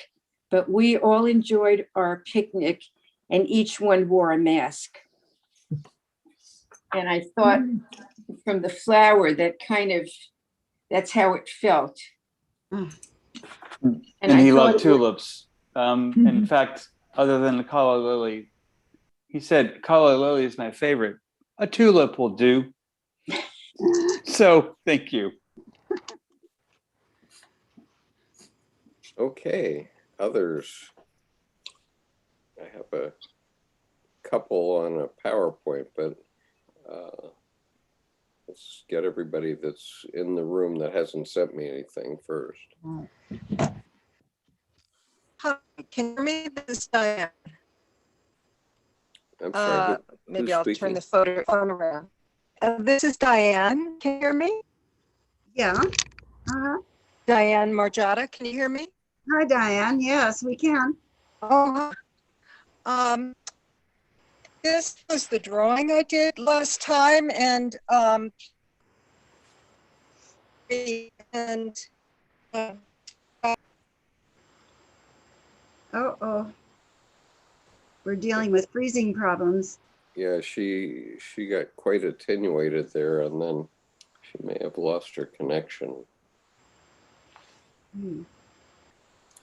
but we all enjoyed our picnic, and each one wore a mask. And I thought, from the flower, that's how it felt. And he loved tulips. In fact, other than the calla lily, he said, "Calla lily is my favorite. A tulip will do." So thank you. Okay, others. I have a couple on a PowerPoint, but let's get everybody that's in the room that hasn't sent me anything first. Hi, can you hear me? This is Diane. I'm sorry. Maybe I'll turn the phone around. This is Diane. Can you hear me? Yeah. Diane Margiotta, can you hear me? Hi, Diane. Yes, we can. Oh, this was the drawing I did last time, and We're dealing with freezing problems. Yeah, she got quite attenuated there, and then she may have lost her connection.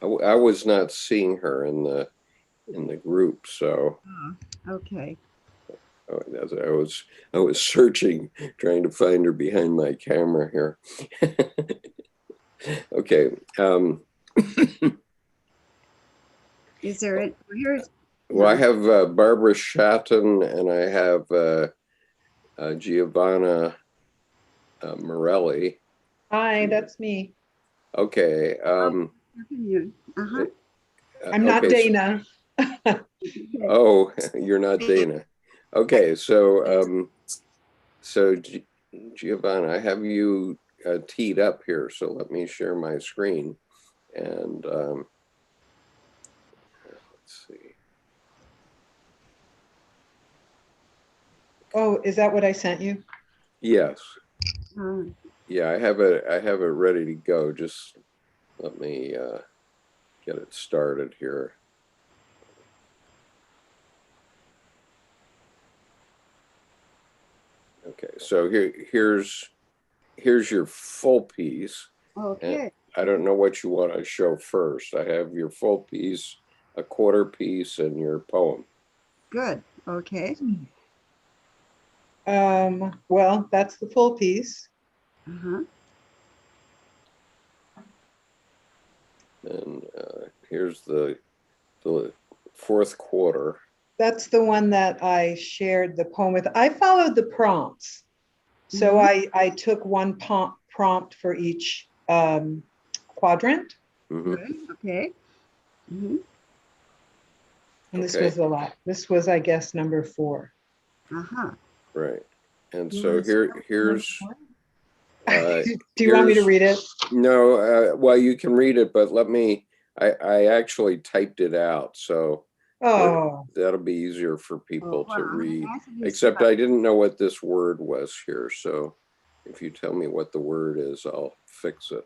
I was not seeing her in the group, so. Okay. I was searching, trying to find her behind my camera here. Okay. Is there it? Here's. Well, I have Barbara Shatton, and I have Giovanna Morelli. Hi, that's me. Okay. I'm not Dana. Oh, you're not Dana. Okay, so Giovanna, I have you teed up here, so let me share my screen, and let's see. Oh, is that what I sent you? Yes. Yeah, I have it ready to go. Just let me get it started here. Okay, so here's your full piece. Okay. And I don't know what you want to show first. I have your full piece, a quarter piece, and your poem. Good. Okay. Well, that's the full piece. And here's the fourth quarter. That's the one that I shared the poem with. I followed the prompts. So I took one prompt for each quadrant. Okay. And this was a lot. This was, I guess, number 4. Right. And so here's. Do you want me to read it? No. Well, you can read it, but let me. I actually typed it out, so that'll be easier for people to read. Except I didn't know what this word was here, so if you tell me what the word is, I'll fix it.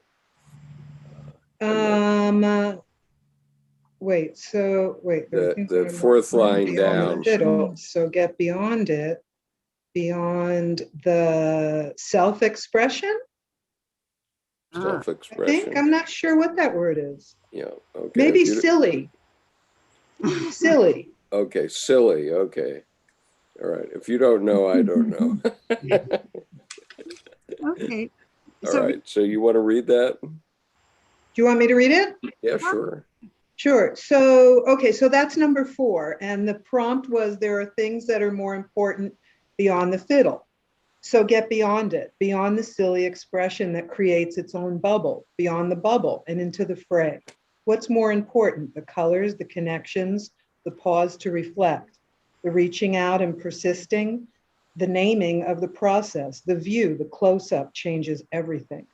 Wait. The fourth line down. So get beyond it. Beyond the self-expression. Self-expression. I'm not sure what that word is. Yeah. Okay. Maybe silly. Silly. Okay, silly. Okay. All right. If you don't know, I don't know. Okay. All right. So you want to read that? Do you want me to read it? Yeah, sure. Sure. So, okay. So that's number 4. And the prompt was, there are things that are more important beyond the fiddle. So get beyond it, beyond the silly expression that creates its own bubble, beyond the bubble and into the fray. What's more important? The colors, the connections, the pause to reflect, the reaching out and persisting, the naming of the process, the view, the close-up changes everything.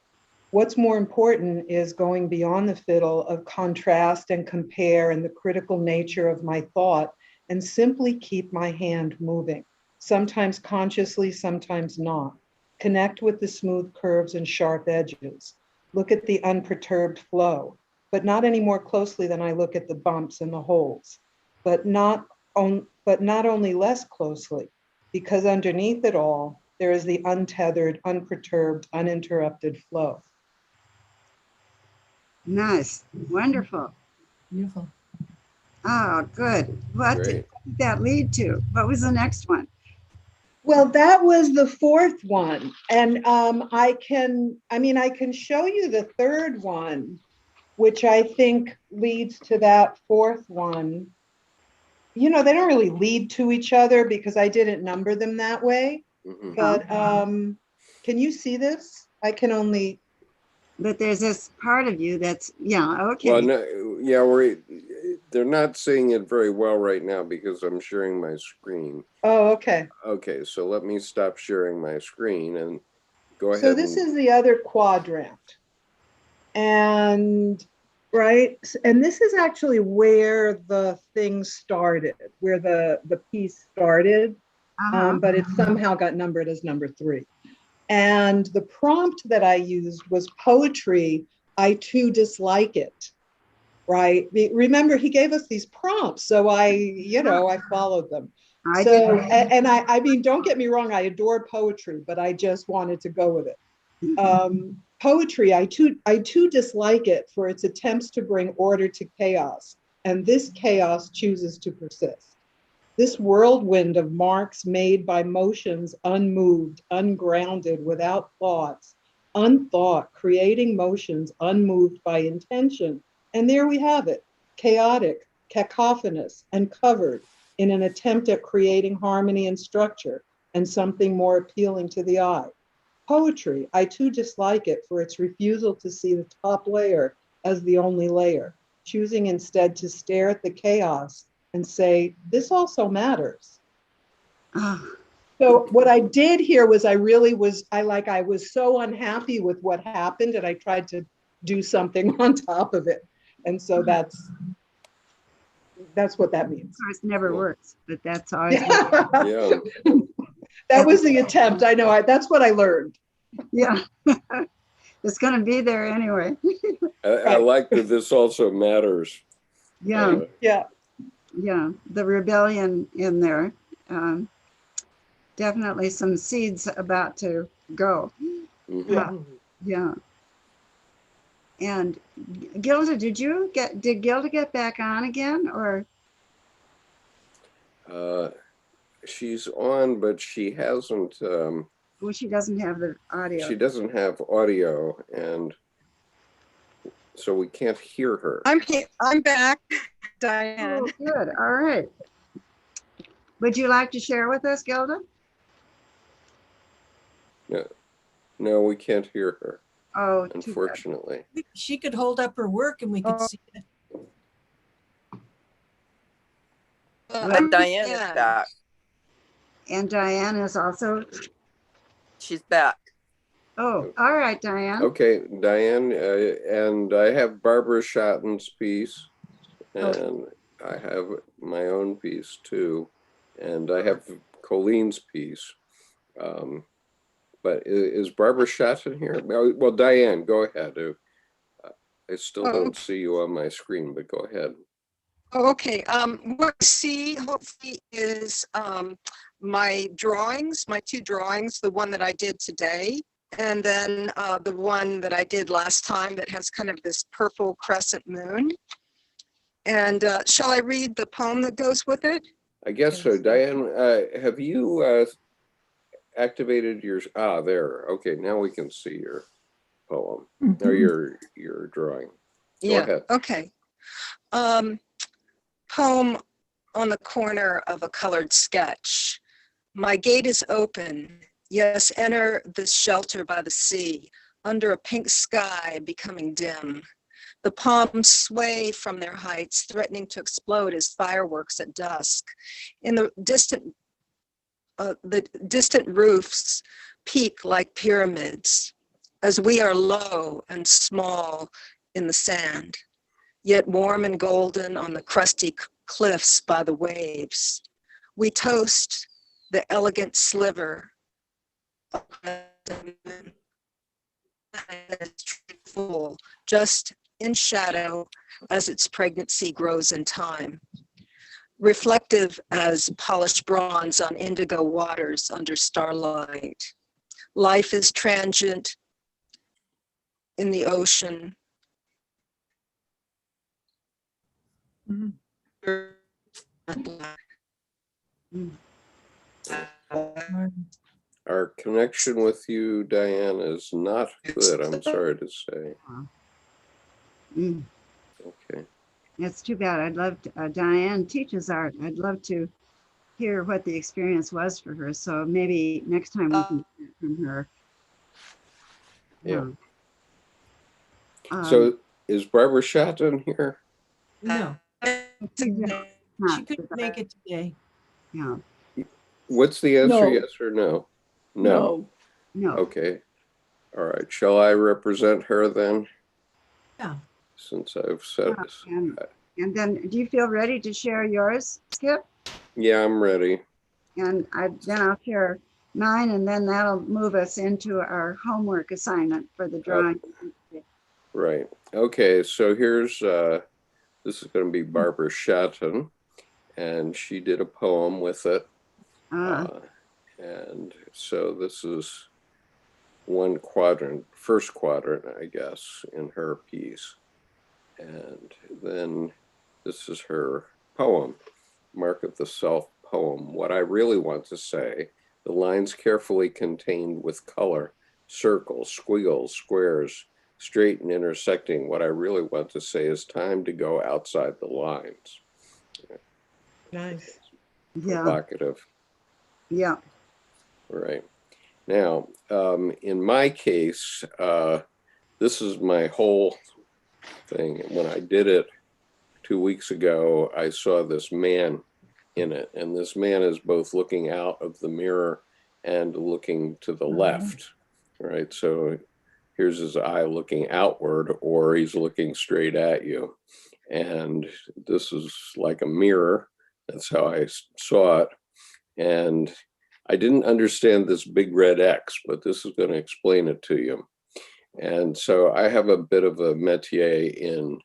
What's more important is going beyond the fiddle of contrast and compare and the critical nature of my thought, and simply keep my hand moving. Sometimes consciously, sometimes not. Connect with the smooth curves and sharp edges. Look at the unperturbed flow, but not any more closely than I look at the bumps and the holes, but not only less closely, because underneath it all, there is the untethered, unperturbed, uninterrupted flow. Nice. Wonderful. Beautiful. Oh, good. What did that lead to? What was the next one? Well, that was the 4th one. And I can show you the 3rd one, which I think leads to that 4th one. You know, they don't really lead to each other because I didn't number them that way. But can you see this? I can only. But there's this part of you that's, okay. Well, no, yeah, they're not seeing it very well right now because I'm sharing my screen. Oh, okay. Okay, so let me stop sharing my screen and go ahead. So this is the other quadrant. And, right, and this is actually where the thing started, where the piece started, but it somehow got numbered as number 3. And the prompt that I used was poetry, I too dislike it, right? Remember, he gave us these prompts, so I followed them. I mean, don't get me wrong, I adore poetry, but I just wanted to go with it. Poetry, I too dislike it for its attempts to bring order to chaos, and this chaos chooses to persist. This whirlwind of marks made by motions unmoved, ungrounded, without thoughts, unthought, creating motions unmoved by intention. And there we have it, chaotic, cacophonous, and covered in an attempt at creating harmony and structure and something more appealing to the eye. Poetry, I too dislike it for its refusal to see the top layer as the only layer, choosing instead to stare at the chaos and say, this also matters. So what I did here was I was so unhappy with what happened and I tried to do something on top of it. And so that's what that means. Of course, it never works, but that's always. That was the attempt. I know, that's what I learned. Yeah. It's going to be there anyway. I like that this also matters. Yeah. Yeah. Yeah. The rebellion in there. Definitely some seeds about to go. Yeah. Yeah. And Gilda, did Gilda get back on again, or? She's on, but she hasn't. Well, she doesn't have the audio. She doesn't have audio, and so we can't hear her. I'm here. I'm back, Diane. Oh, good. All right. Would you like to share with us, Gilda? No, we can't hear her. Oh, unfortunately. She could hold up her work and we could see it. And Diane is back. And Diane is also. She's back. Oh, all right, Diane. Okay, Diane, and I have Barbara Schotten's piece, and I have my own piece too, and I have Coeleen's piece. But is Barbara Schotten here? Well, Diane, go ahead. I still don't see you on my screen, but go ahead. Okay, what I see hopefully is my drawings, my two drawings, the one that I did today, and then the one that I did last time that has kind of this purple crescent moon. And shall I read the poem that goes with it? I guess so. Diane, have you activated your, there, okay, now we can see your poem, or your drawing. Go ahead. Okay. Poem on the corner of a colored sketch. My gate is open. Yes, enter this shelter by the sea, under a pink sky becoming dim. The palms sway from their heights, threatening to explode as fireworks at dusk. In the distant roofs peak like pyramids, as we are low and small in the sand, yet warm and golden on the crusty cliffs by the waves. We toast the elegant sliver of full, just in shadow as its pregnancy grows in time, reflective as polished bronze on indigo waters under starlight. Life is transient in the ocean. Our connection with you, Diane, is not good, I'm sorry to say. Okay. It's too bad. I'd love to, Diane teaches art. I'd love to hear what the experience was for her. So maybe next time we can hear from her. Yeah. So is Barbara Schotten here? No. She couldn't make it today. Yeah. What's the answer, No. yes or no? No. No. Okay. All right. Shall I represent her then? Yeah. Since I've said this. And then do you feel ready to share yours, Skip? Yeah, I'm ready. And then I'll share mine, and then that'll move us into our homework assignment for the drawing. Right. Okay. So here's, this is going to be Barbara Schotten, and she did a poem with it. And so this is one quadrant, first quadrant, I guess, in her piece. And then this is her poem, Mark of the Self poem. What I really want to say, the lines carefully contained with color, circles, squiggles, squares, straight and intersecting. What I really want to say is time to go outside the lines. Nice. Yeah. Provocative. Yeah. Right. Now, in my case, this is my whole thing. When I did it 2 weeks ago, I saw this man in it, and this man is both looking out of the mirror and looking to the left, right? So here's his eye looking outward, or he's looking straight at you. And this is like a mirror. That's how I saw it. And I didn't understand this big red X, but this is going to explain it to you. And so I have a bit of a métier in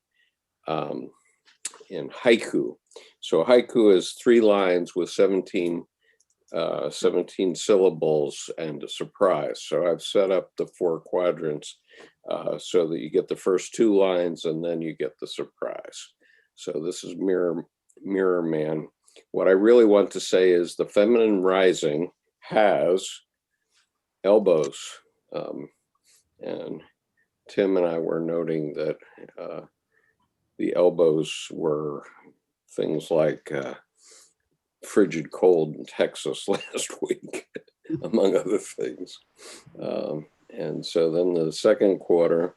haiku. So haiku is 3 lines with 17 syllables and a surprise. So I've set up the 4 quadrants so that you get the first 2 lines and then you get the surprise. So this is Mirror Man. What I really want to say is the feminine rising has elbows. And Tim and I were noting that the elbows were things like frigid cold in Texas last week, among other things. And so then the second quarter,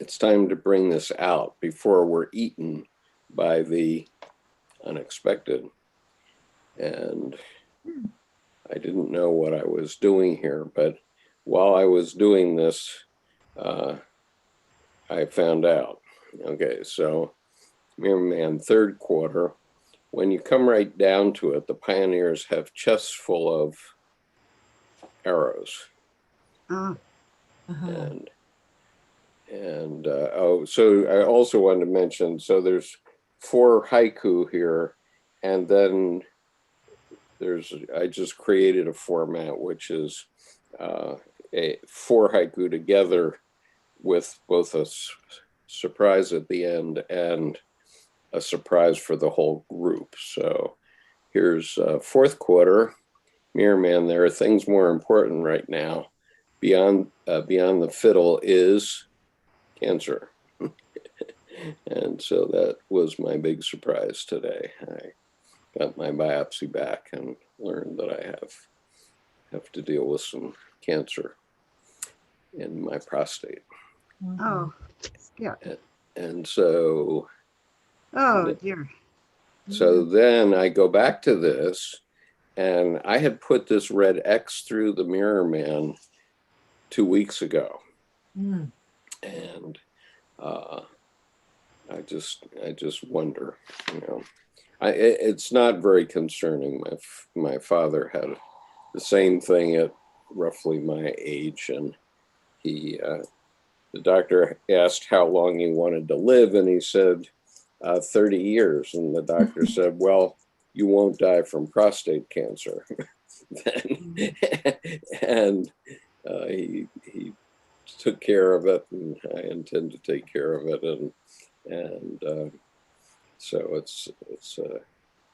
it's time to bring this out before we're eaten by the unexpected. And I didn't know what I was doing here, but while I was doing this, I found out. Okay, so Mirror Man, 3rd quarter. When you come right down to it, the pioneers have chests full of arrows. So I also wanted to mention, so there's 4 haiku here, and then I just created a format which is a 4 haiku together with both a surprise at the end and a surprise for the whole group. So here's 4th quarter, Mirror Man. There are things more important right now. Beyond the fiddle is Cancer. And so that was my big surprise today. I got my biopsy back and learned that I have to deal with some cancer in my prostate. Oh, yeah. And so, oh dear. So then I go back to this, and I had put this red X through the Mirror Man 2 weeks ago. And I just wonder, you know, it's not very concerning. My father had the same thing at roughly my age, and the doctor asked how long he wanted to live, and he said 30 years. And the doctor said, well, you won't die from prostate cancer. And he took care of it, and I intend to take care of it. And so it's a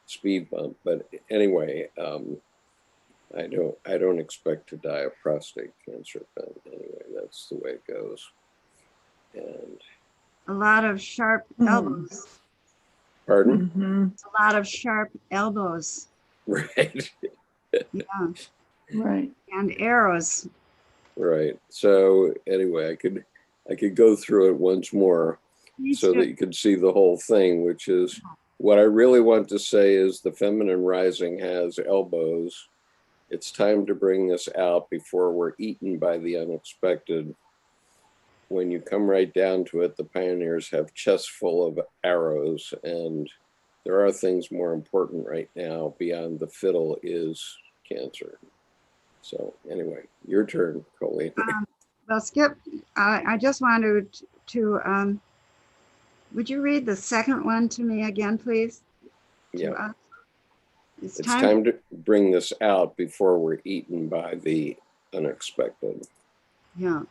speed bump. But anyway, I don't expect to die of prostate cancer. But anyway, that's the way it goes. And a lot of sharp elbows. Pardon? A lot of sharp elbows. Right. Yeah. Right. And arrows. Right. So anyway, I could go through it once more so that you could see the whole thing, which is what I really want to say is the feminine rising has elbows. It's time to bring this out before we're eaten by the unexpected. When you come right down to it, the pioneers have chests full of arrows, and there are things more important right now. Beyond the fiddle is cancer. So anyway, your turn, Coeleen. Well, Skip, I just wanted to, would you read the second one to me again, please? Yeah. It's time to bring this out before we're eaten by the unexpected. Yeah.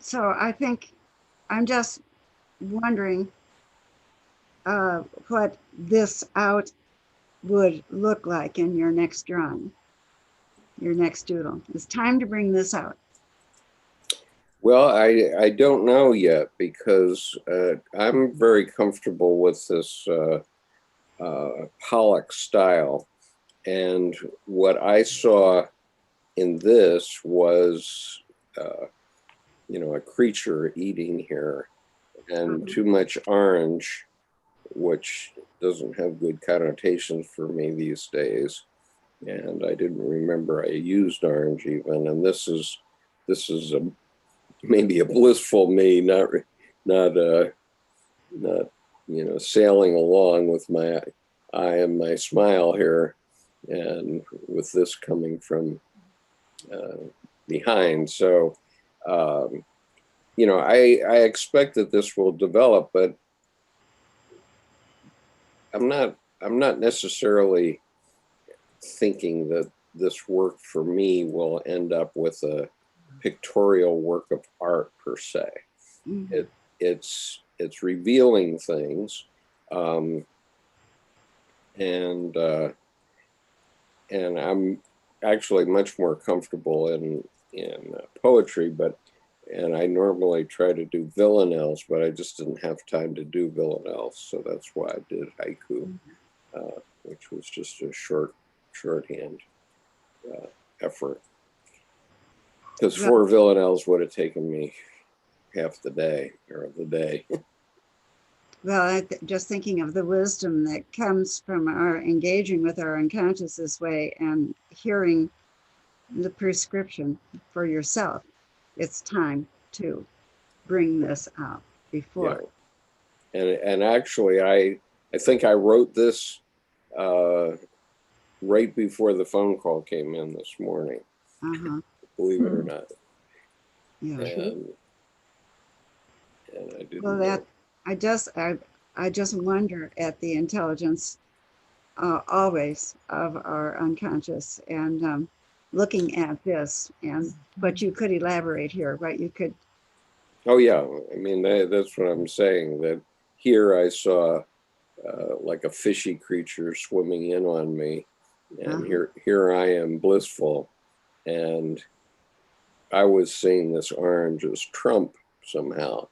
So I think I'm just wondering what this out would look like in your next drawing, your next doodle. It's time to bring this out. Well, I don't know yet, because I'm very comfortable with this Pollock style. And what I saw in this was a creature eating here, and too much orange, which doesn't have good connotations for me these days. And I didn't remember I used orange even. And this is maybe a blissful me, not sailing along with my eye and my smile here. and with this coming from behind. So, you know, I expect that this will develop, but I'm not necessarily thinking that this work for me will end up with a pictorial work of art per se. Mm-hmm. It's revealing things, and I'm actually much more comfortable in poetry, and I normally try to do villanelles, but I just didn't have time to do villanelles, so that's why I did haiku, which was just a shorthand effort. Because 4 villanelles would have taken me half the day or the day. Well, just thinking of the wisdom that comes from our engaging with our unconscious this way and hearing the prescription for yourself. It's time to bring this out before. Yeah. And actually, I think I wrote this right before the phone call came in this morning. Believe it or not. Yeah. And I didn't. Well, I just wonder at the intelligence always of our unconscious, and looking at this, and but you could elaborate here, right? You could. Oh yeah, I mean that's what I'm saying. That here I saw like a fishy creature swimming in on me, and here I am blissful, and I was seeing this orange as Trump somehow.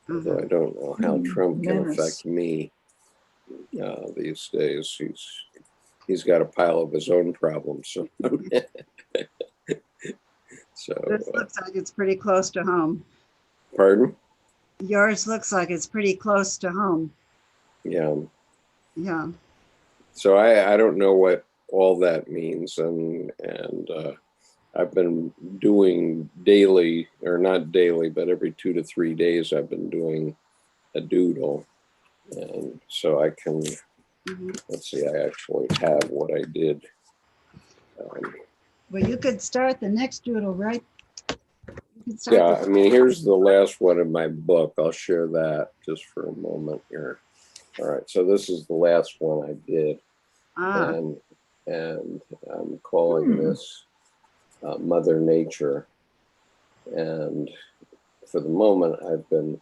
Although I don't know how Trump can affect me these days. He's got a pile of his own problems. So, This looks like it's pretty close to home. Pardon? Yours looks like it's pretty close to home. Yeah. Yeah. So I don't know what all that means, and I've been doing daily, or not daily, but every 2 to 3 days I've been doing a doodle. And so I can, let's see, I actually have what I did. Well, you could start the next doodle, right? Yeah, I mean, here's the last one in my book. I'll share that just for a moment here. All right, so this is the last one I did. And I'm calling this Mother Nature, and for the moment I've been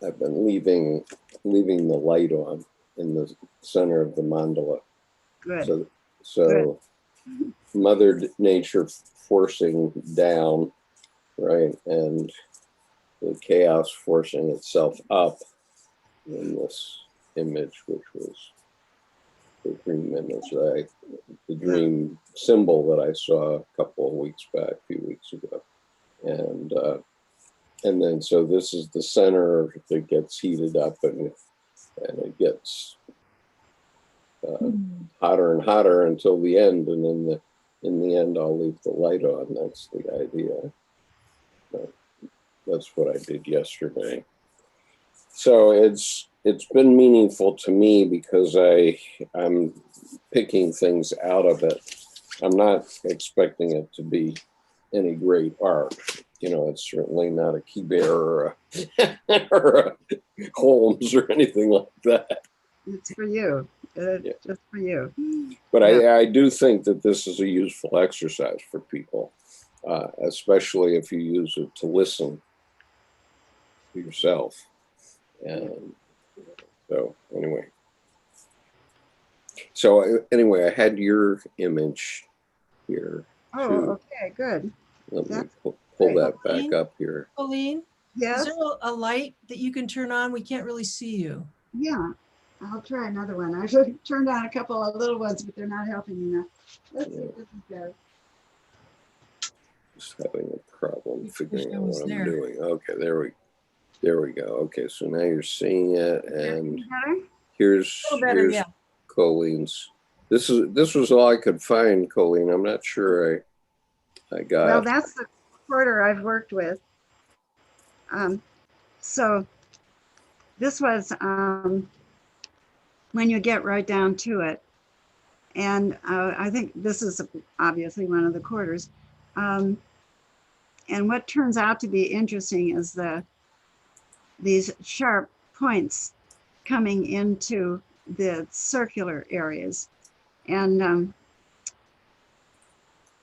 leaving the light on in the center of the mandala. Good. So Good. Mother Nature forcing down, right, and the chaos forcing itself up in this image, which was the dream image, the dream symbol that I saw a couple of weeks back, a few weeks ago. And then, so this is the center that gets heated up, and it gets hotter and hotter until the end. And in the end, I'll leave the light on. That's the idea. But that's what I did yesterday. So it's been meaningful to me because I'm picking things out of it. I'm not expecting it to be any great art. You know, it's certainly not a Kiebert or a Holmes or anything like that. It's for you, just for you. But I do think that this is a useful exercise for people, especially if you use it to listen to yourself. And so anyway, I had your image here. Oh, okay, good. Let me pull that back up here. Coeleen? Yes? Is there a light that you can turn on? We can't really see you. Yeah, I'll try another one. I should turned on a couple of little ones, but they're not helping enough. Let's see if this is good. Just having a problem figuring out what I'm doing. Okay, there we go. Okay, so now you're seeing it, and here's Coeleen's. This was all I could find, Coeleen. I'm not sure I got. Well, that's the quarter I've worked with. So this was when you get right down to it. And I think this is obviously one of the quarters. And what turns out to be interesting is these sharp points coming into the circular areas. And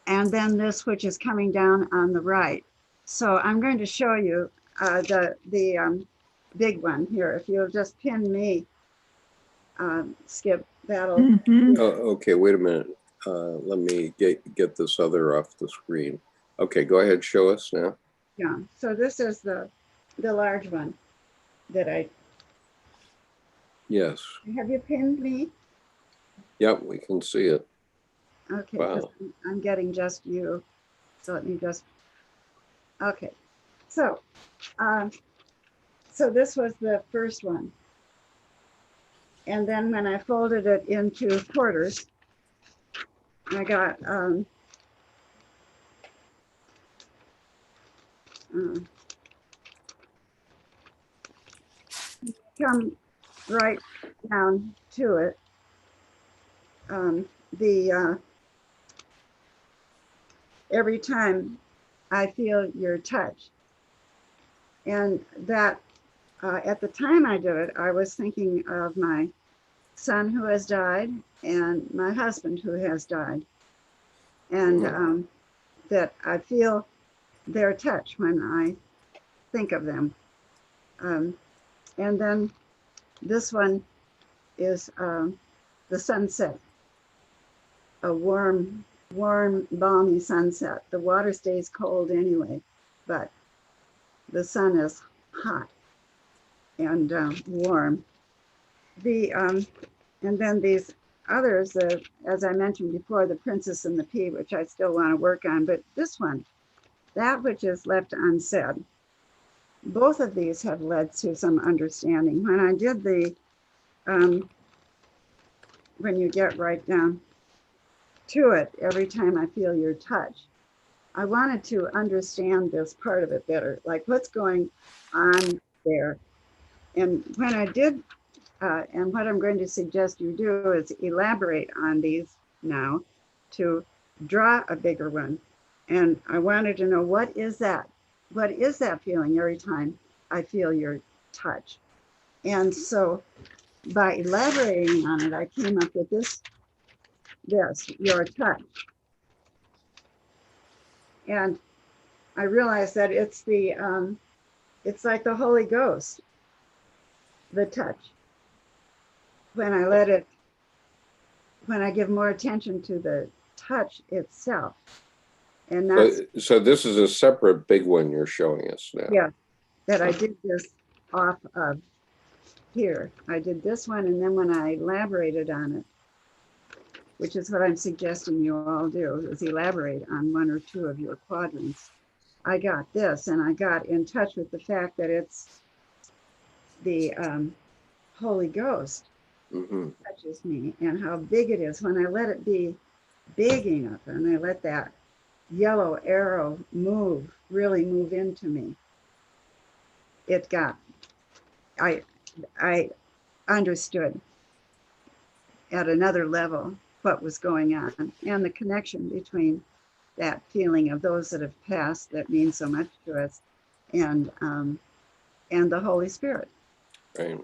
then this, which is coming down on the right. So I'm going to show you the big one here. If you'll just pin me, Skip, that'll. Oh, okay, wait a minute. Let me get this other off the screen. Okay, go ahead, show us now. Yeah, so this is the large one that I. Yes. Have you pinned me? Yep, we can see it. Okay, Wow. I'm getting just you. So let me just, okay. So, so this was the first one. And then when I folded it into quarters, I got, come right down to it. Every time I feel your touch. And that at the time I did it, I was thinking of my son who has died and my husband who has died. And that I feel their touch when I think of them. And then this one is the sunset, a warm, balmy sunset. The water stays cold anyway, but the sun is hot and warm. And then these others, as I mentioned before, the Princess and the Pea, which I still want to work on, but this one, that which is left unsaid. Both of these have led to some understanding. When I did the, when you get right down to it, every time I feel your touch, I wanted to understand this part of it better, like what's going on there. And when I did, and what I'm going to suggest you do is elaborate on these now to draw a bigger one. And I wanted to know, what is that? What is that feeling every time I feel your touch? And so by elaborating on it, I came up with this, your touch. And I realized that it's the, it's like the Holy Ghost, the touch. When I let it, when I give more attention to the touch itself. And that's, so this is a separate big one you're showing us now. yeah, that I did this off of here. I did this one, and then when I elaborated on it, which is what I'm suggesting you all do, is elaborate on one or two of your quadrants. I got this, and I got in touch with the fact that it's the Holy Ghost touches me, and how big it is when I let it be big enough, and I let that yellow arrow move, really move into me. It got, I understood at another level what was going on, and the connection between that feeling of those that have passed that mean so much to us, and the Holy Spirit. Right.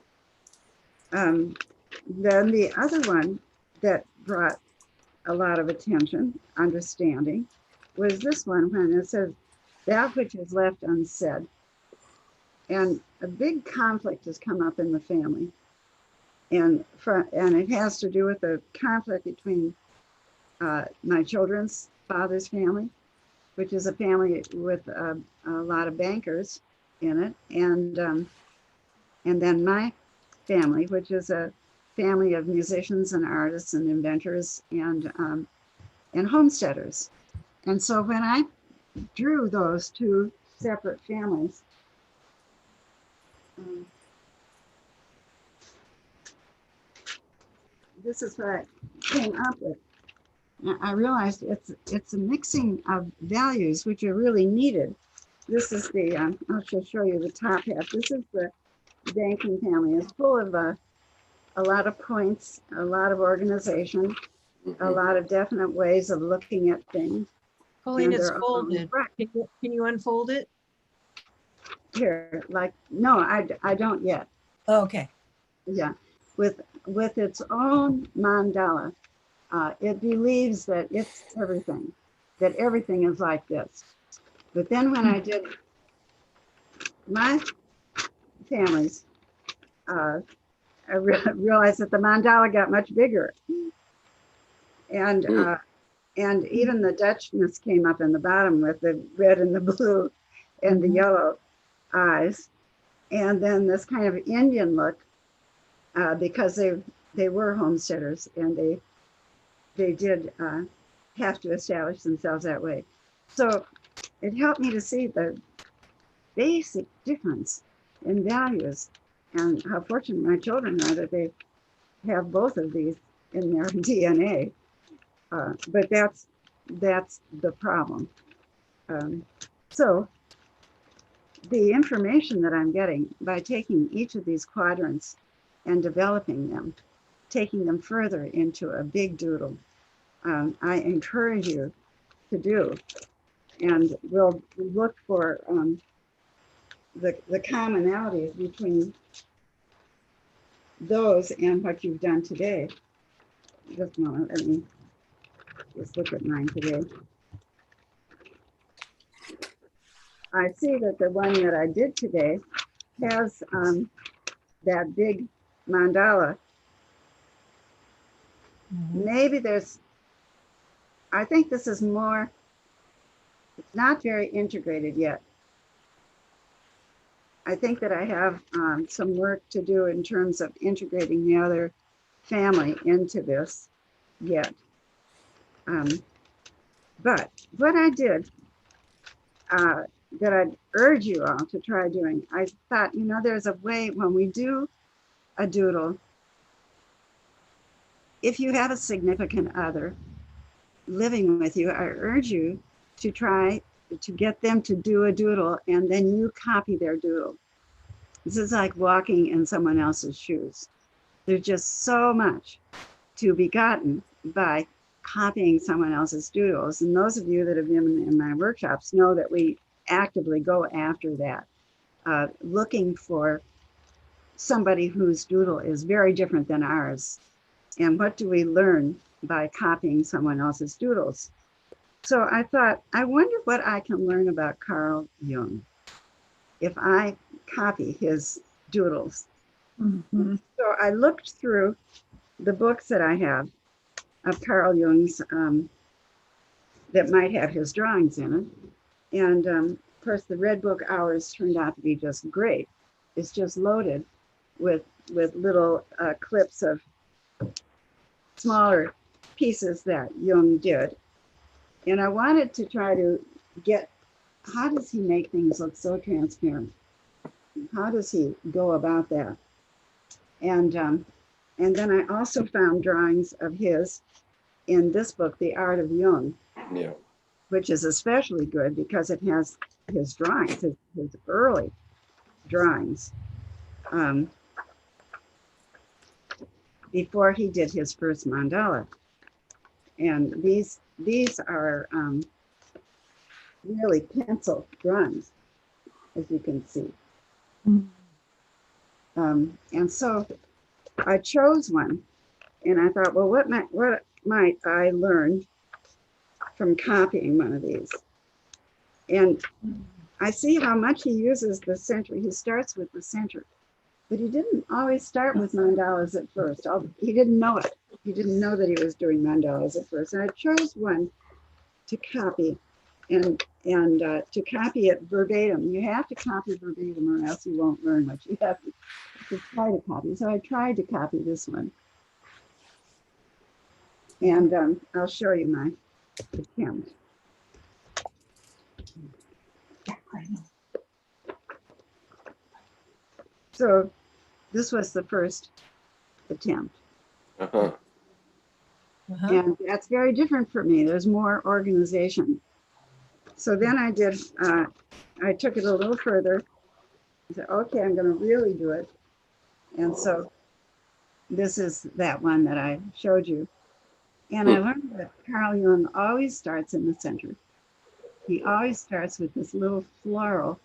Then the other one that brought a lot of attention, understanding, was this one when it says, that which is left unsaid. And a big conflict has come up in the family. And it has to do with the conflict between my children's father's family, which is a family with a lot of bankers in it, and then my family, which is a family of musicians and artists and inventors and homesteaders. And so when I drew those two separate families, this is what I came up with. I realized it's a mixing of values which are really needed. This is the, I'll just show you the top half. This is the banking family. It's full of a lot of points, a lot of organization, a lot of definite ways of looking at things. Coeleen, And it's they're all folded. right. Can you unfold it? Here, like, no, I don't yet. Oh, okay. Yeah, with its own mandala, it believes that it's everything, that everything is like this. But then when I did my families, I realized that the mandala got much bigger, and even the Dutchness came up in the bottom with the red and the blue and the yellow eyes, and then this kind of Indian look, because they were homesteaders and they did have to establish themselves that way. So it helped me to see the basic difference in values and how fortunate my children are that they have both of these in their DNA. But that's the problem. So the information that I'm getting by taking each of these quadrants and developing them, taking them further into a big doodle, I encourage you to do. And we'll look for the commonalities between those and what you've done today. Just a moment, let me just look at mine today. I see that the one that I did today has that big mandala. Maybe I think this is more, it's not very integrated yet. I think that I have some work to do in terms of integrating the other family into this yet. But what I did, that I'd urge you all to try doing, I thought, there's a way when we do a doodle, if you have a significant other living with you, I urge you to try to get them to do a doodle and then you copy their doodle. This is like walking in someone else's shoes. There's just so much to be gotten by copying someone else's doodles. And those of you that have been in my workshops know that we actively go after that, looking for somebody whose doodle is very different than ours. And what do we learn by copying someone else's doodles? So I thought, I wonder what I can learn about Carl Jung if I copy his doodles. So I looked through the books that I have of Carl Jung's that might have his drawings in it. And of course, the Red Book Hours turned out to be just great. It's just loaded with little clips of smaller pieces that Jung did. And I wanted to try to get, how does he make things look so transparent? How does he go about that? And then I also found drawings of his in this book, The Art of Jung, which is especially good because it has his drawings, his early drawings, before he did his first mandala. And these are really pencil drawings, as you can see. And so I chose one, and I thought, well, what might I learn from copying one of these? And I see how much he uses the center. He starts with the center, but he didn't always start with mandalas at first. He didn't know it. He didn't know that he was doing mandalas at first. And I chose one to copy, and to copy it verbatim. You have to copy verbatim or else you won't learn what you have to try to copy. So I tried to copy this one. And I'll show you my attempt. So this was the first attempt. And that's very different for me. There's more organization. So then I took it a little further. I said, okay, I'm going to really do it. And so this is that one that I showed you. And I learned that Carl Jung always starts in the center. He always starts with this little floral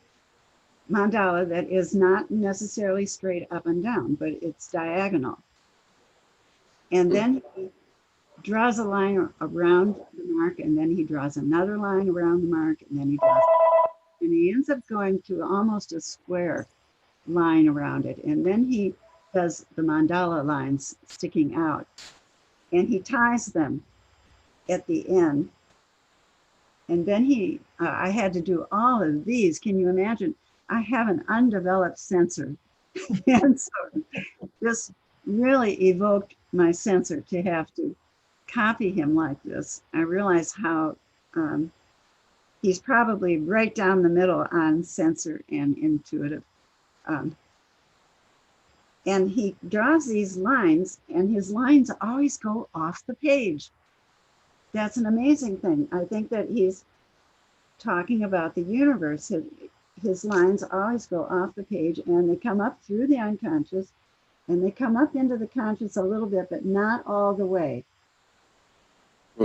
mandala that is not necessarily straight up and down, but it's diagonal. And then he draws a line around the mark, and then he draws another line around the mark, and then he ends up going to almost a square line around it. And then he does the mandala lines sticking out, and he ties them at the end. And then I had to do all of these. Can you imagine? I have an undeveloped sensor. And so this really evoked my sensor to have to copy him like this. I realize how he's probably right down the middle on sensor and intuitive. And he draws these lines, and his lines always go off the page. That's an amazing thing. I think that he's talking about the universe. His lines always go off the page, and they come up through the unconscious, and they come up into the conscious a little bit, but not all the way.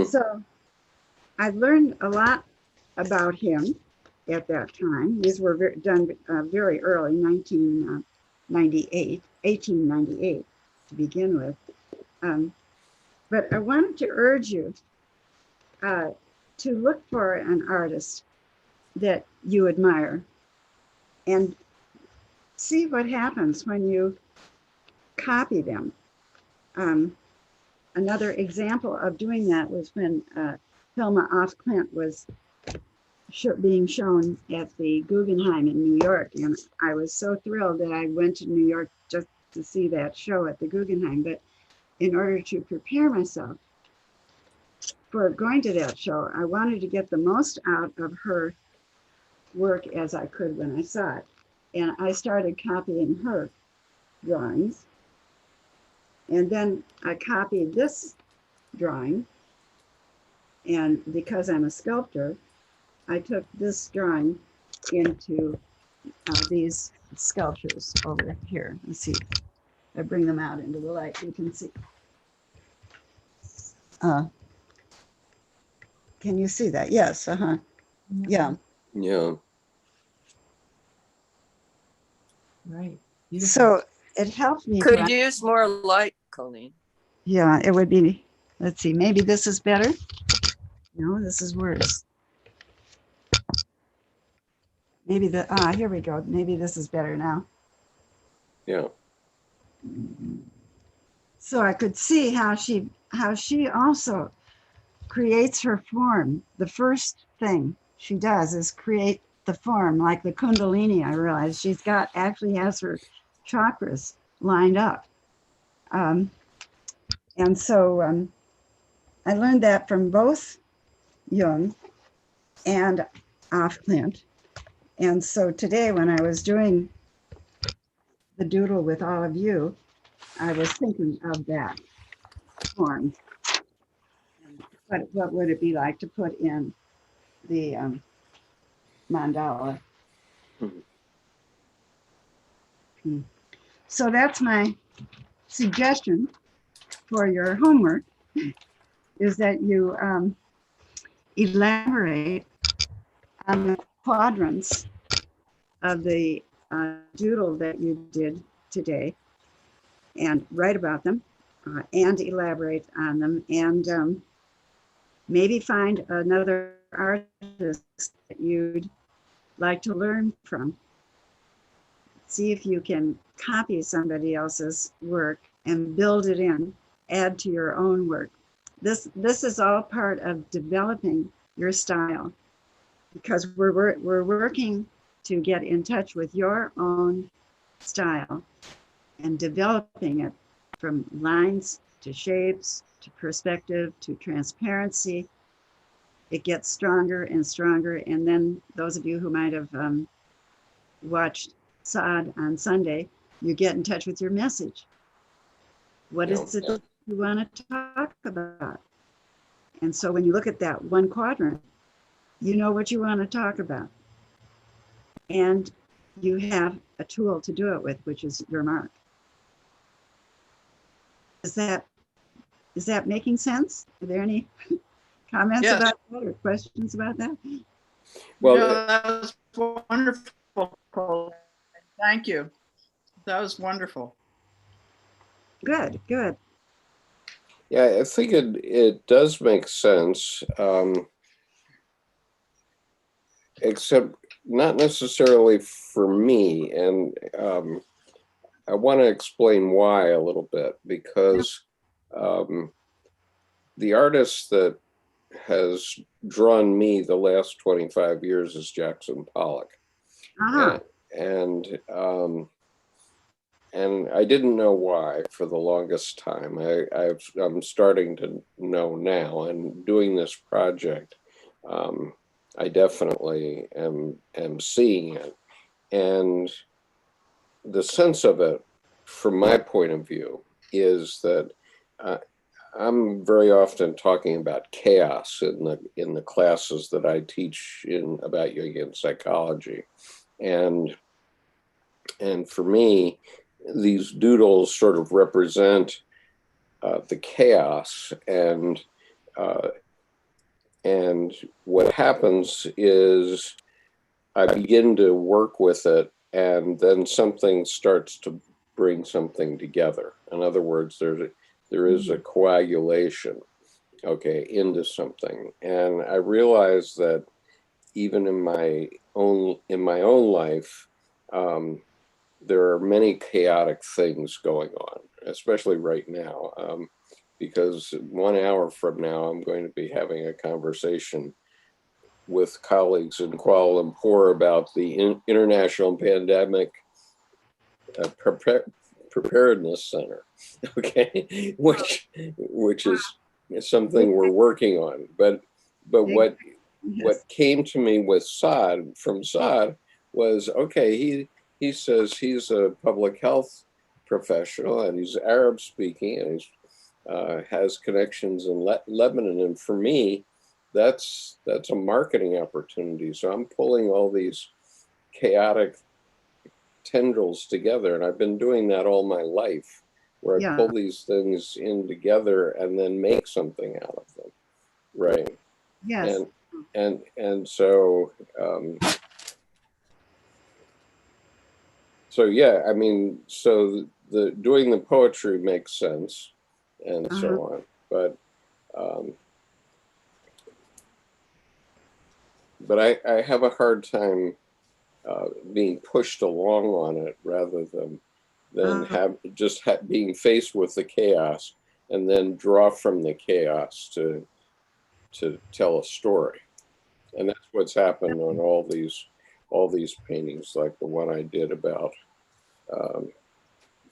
So I learned a lot about him at that time. These were done very early, 1898 to begin with. But I wanted to urge you to look for an artist that you admire and see what happens when you copy them. Another example of doing that was when Hilma af Klint was being shown at the Guggenheim in New York. And I was so thrilled that I went to New York just to see that show at the Guggenheim. But in order to prepare myself for going to that show, I wanted to get the most out of her work as I could when I saw it. And I started copying her drawings. And then I copied this drawing. And because I'm a sculptor, I took this drawing into these sculptures over here. Let's see. I bring them out into the light, you can see. Can you see that? Yes, yeah. Yeah. Right. So it helped me. Could use more light, Coeleen. Yeah, it would be, let's see, maybe this is better. No, this is worse. Maybe here we go. Maybe this is better now. Yeah. So I could see how she also creates her form. The first thing she does is create the form, like the Kundalini. I realized she's actually has her chakras lined up. And so I learned that from both Jung and af Klint. And so today when I was doing the doodle with all of you, I was thinking of that form. What would it be like to put in the mandala? So that's my suggestion for your homework, is that you elaborate on the quadrants of the doodle that you did today and write about them and elaborate on them, and maybe find another artist that you'd like to learn from. See if you can copy somebody else's work and build it in, add to your own work. This is all part of developing your style, because we're working to get in touch with your own style and developing it from lines to shapes to perspective to transparency. It gets stronger and stronger. And then those of you who might have watched Saad on Sunday, you get in touch with your message. What is it that you want to talk about? And so when you look at that one quadrant, you know what you want to talk about. And you have a tool to do it with, which is your mark. Is that making sense? Are there any comments Yes. about that or questions about that? Well, No, that was wonderful, Cole. Thank you. That was wonderful. Good, good. yeah, I think it does make sense, except not necessarily for me. And I want to explain why a little bit, because the artist that has drawn me the last 25 years is Jackson Pollock. And I didn't know why for the longest time. I'm starting to know now, and doing this project, I definitely am seeing it. And the sense of it, from my point of view, is that I'm very often talking about chaos in the classes that I teach about Jungian psychology, and for me, these doodles sort of represent the chaos, and what happens is I begin to work with it, and then something starts to bring something together. In other words, there is a coagulation, okay, into something. And I realize that even in my own life, there are many chaotic things going on, especially right now, because 1 hour from now, I'm going to be having a conversation with colleagues in Kuala Lumpur about the International Pandemic Preparedness Center, okay, which is something we're working on. But what came to me with from Saad was, okay, he says he's a public health professional and he's Arab speaking and he has connections in Lebanon, and for me, that's a marketing opportunity. So I'm pulling all these chaotic tendrils together, and I've been doing that all my life, where I pull these things in together and then make something out of them, right? Yes. And so so yeah, I mean, so doing the poetry makes sense, and so on, but I have a hard time being pushed along on it, rather than being faced with the chaos and then draw from the chaos to tell a story. And that's what's happened on all these paintings, like the one I did about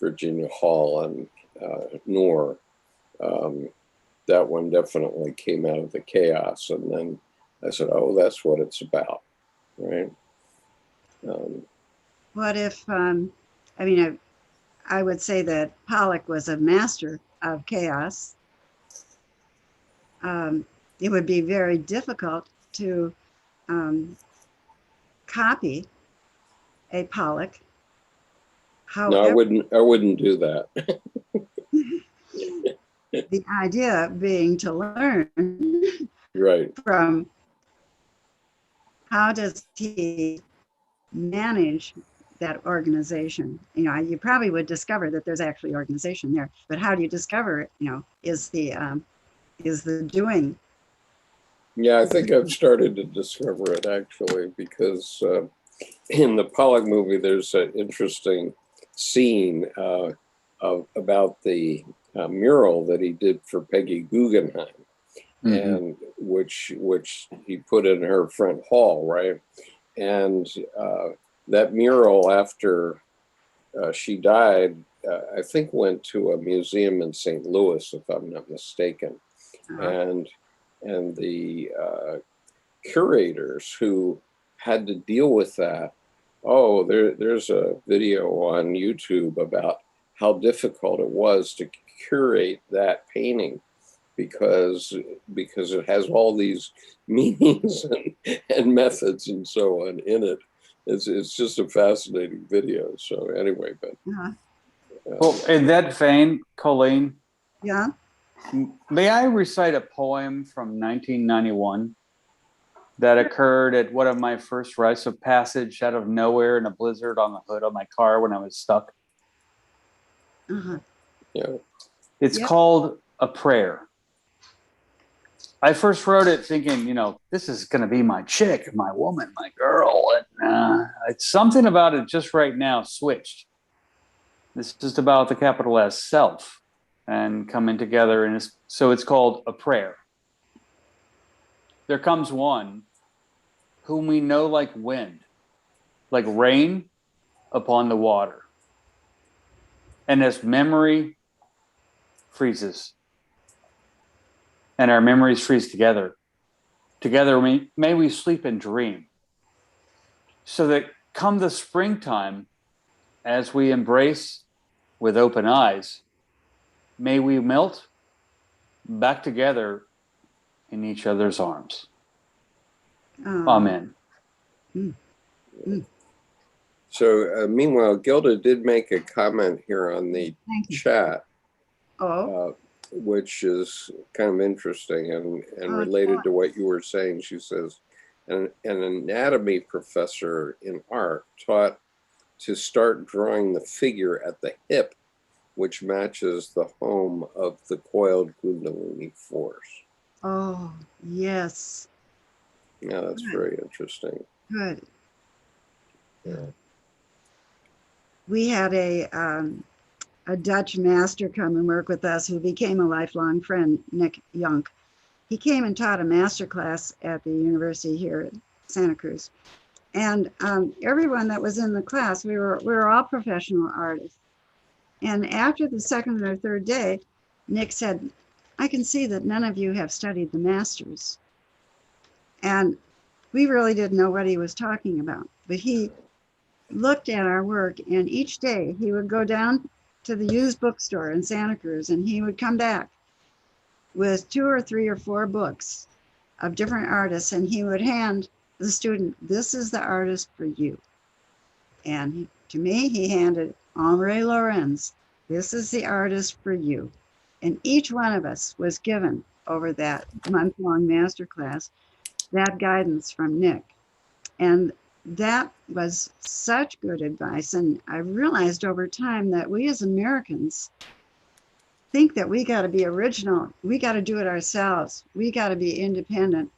Virginia Hall and Noor. That one definitely came out of the chaos, and then I said, oh, that's what it's about, right? What if, I mean, I would say that Pollock was a master of chaos. It would be very difficult to copy a Pollock. However, no, I wouldn't do that. The idea being to learn right from how does he manage that organization. You know, you probably would discover that there's actually organization there, but how do you discover it? You know, is the doing. Yeah, I think I've started to discover it, actually, because in the Pollock movie, there's an interesting scene about the mural that he did for Peggy Guggenheim, and which he put in her front hall, right? And that mural, after she died, I think went to a museum in St. Louis, if I'm not mistaken. And the curators who had to deal with that, there's a video on YouTube about how difficult it was to curate that painting, because it has all these meanings and methods and so on in it. It's just a fascinating video. So anyway, but well, in that vein, Coeleen, Yeah. May I recite a poem from 1991 that occurred at one of my first rites of passage out of nowhere in a blizzard on the hood of my car when I was stuck? Uh-huh. Yeah. It's called A Prayer. I first wrote it thinking, you know, this is going to be my chick, my woman, my girl. And it's something about it just right now switched. It's just about the capital S, self, and coming together. And so it's called A Prayer. There comes one whom we know like wind, like rain upon the water. And as memory freezes, and our memories freeze together, may we sleep and dream, so that come the springtime, as we embrace with open eyes, may we melt back together in each other's arms. Amen. So meanwhile, Gilda did make a comment here on the chat, which is kind of interesting and related to what you were saying. She says, an anatomy professor in art taught to start drawing the figure at the hip, which matches the home of the coiled Kundalini force. Oh, yes. Yeah, that's very interesting. Good. Yeah. We had a Dutch master come and work with us who became a lifelong friend, Nick Jung. He came and taught a master class at the university here at Santa Cruz. And everyone that was in the class, we were all professional artists. And after the second or third day, Nick said, I can see that none of you have studied the masters. And we really didn't know what he was talking about. But he looked at our work, and each day he would go down to the used bookstore in Santa Cruz, and he would come back with 2 or 3 or 4 books of different artists, and he would hand the student, this is the artist for you. And to me, he handed Henri Lorenz, this is the artist for you. And each one of us was given over that month-long masterclass that guidance from Nick. And that was such good advice. And I realized over time that we as Americans think that we got to be original. We got to do it ourselves. We got to be independent.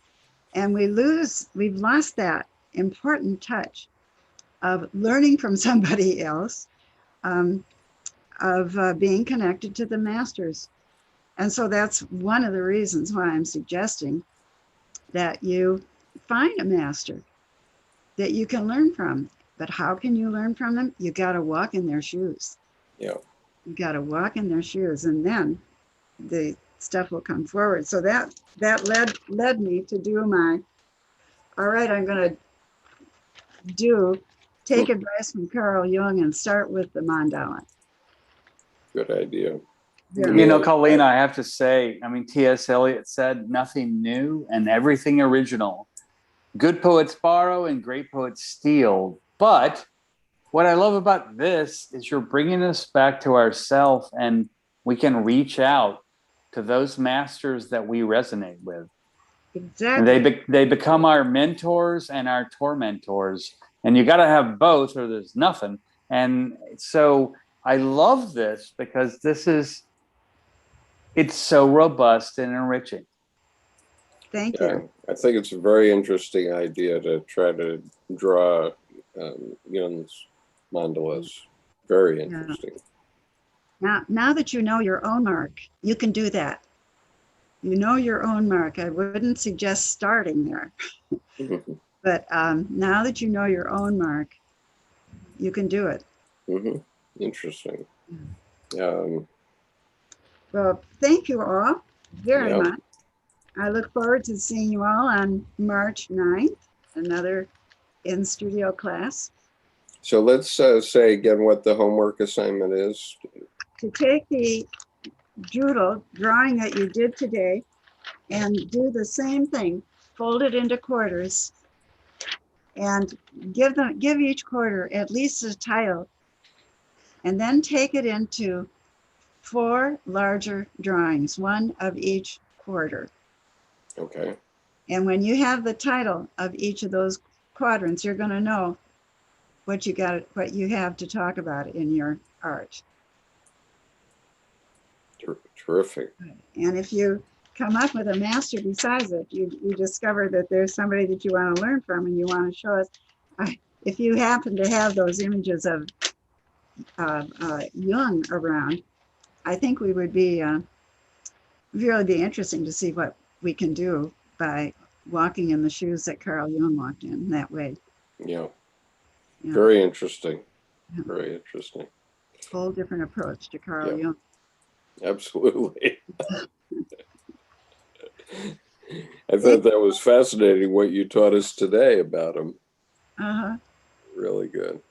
And we've lost that important touch of learning from somebody else, of being connected to the masters. And so that's one of the reasons why I'm suggesting that you find a master that you can learn from. But how can you learn from them? You got to walk in their shoes. Yeah. You got to walk in their shoes, and then the stuff will come forward. So that led me to do my, all right, I'm going to take advice from Carl Jung and start with the mandala. Good idea. Yeah. You know, Coeleen, I have to say, I mean, T.S. Eliot said nothing new and everything original. Good poets borrow and great poets steal. But what I love about this is you're bringing us back to ourselves, and we can reach out to those masters that we resonate with. Exactly. And they become our mentors and our tormentors. And you got to have both or there's nothing. And so I love this because it's so robust and enriching. Thank you. I think it's a very interesting idea to try to draw Jung's mandalas. Very interesting. Now that you know your own mark, you can do that. You know your own mark. I wouldn't suggest starting there. But now that you know your own mark, you can do it. Interesting. Well, thank you all very much. I look forward to seeing you all on March 9th, another in-studio class. So let's say again what the homework assignment is. To take the doodle drawing that you did today and do the same thing, fold it into quarters, and give each quarter at least a title, and then take it into 4 larger drawings, one of each quarter. Okay. And when you have the title of each of those quadrants, you're going to know what you have to talk about in your art. Terrific. And if you come up with a master besides it, you discover that there's somebody that you want to learn from and you want to show us. If you happen to have those images of Jung around, I think we would be really be interesting to see what we can do by walking in the shoes that Carl Jung walked in that way. Yeah. Yeah. Very interesting. Yeah. Very interesting. Whole different approach to Carl Yeah. Jung. Absolutely. I thought that was fascinating what you taught us today about him. Uh-huh. Really good.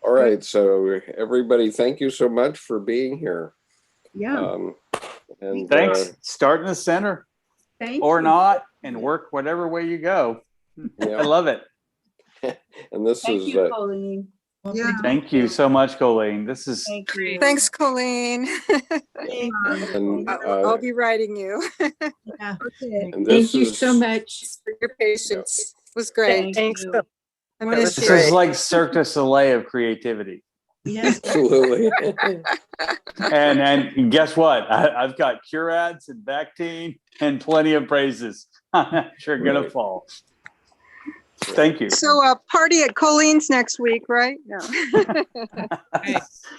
All right. So everybody, thank you so much for being here. Yeah. And Thanks. Start in the center Thank or you. not and work whatever way you go. Yeah. I love it. And this Thank is you, Coeleen. Yeah. Thank you so much, Coeleen. This is Thank you. Thanks, Coeleen. and, I'll be writing you. Yeah. Okay. and Thank this you is so much. For your patience. It was great. Thank you. I miss this you. is like Cirque du Soleil of creativity. Yes. absolutely. And guess what? I've got curads and Bactine and plenty of praises. I'm sure gonna Right. fall. Thank you. So party at Coleen's next week, right? No.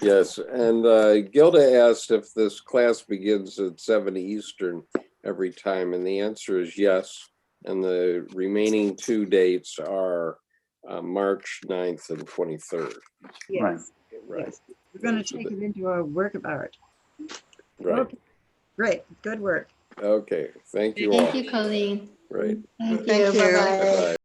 Yes. And Gilda asked if this class begins at 7 Eastern every time. And the answer is yes. And the remaining 2 dates are March 9th and 23rd. Yes. Right. Yes. We're going to take it into a work of art. Right. Okay. Great. Good work. Okay. Thank you all. Thank you, Colleen. Right. Thank Thank you. you. Bye-bye. Bye-bye.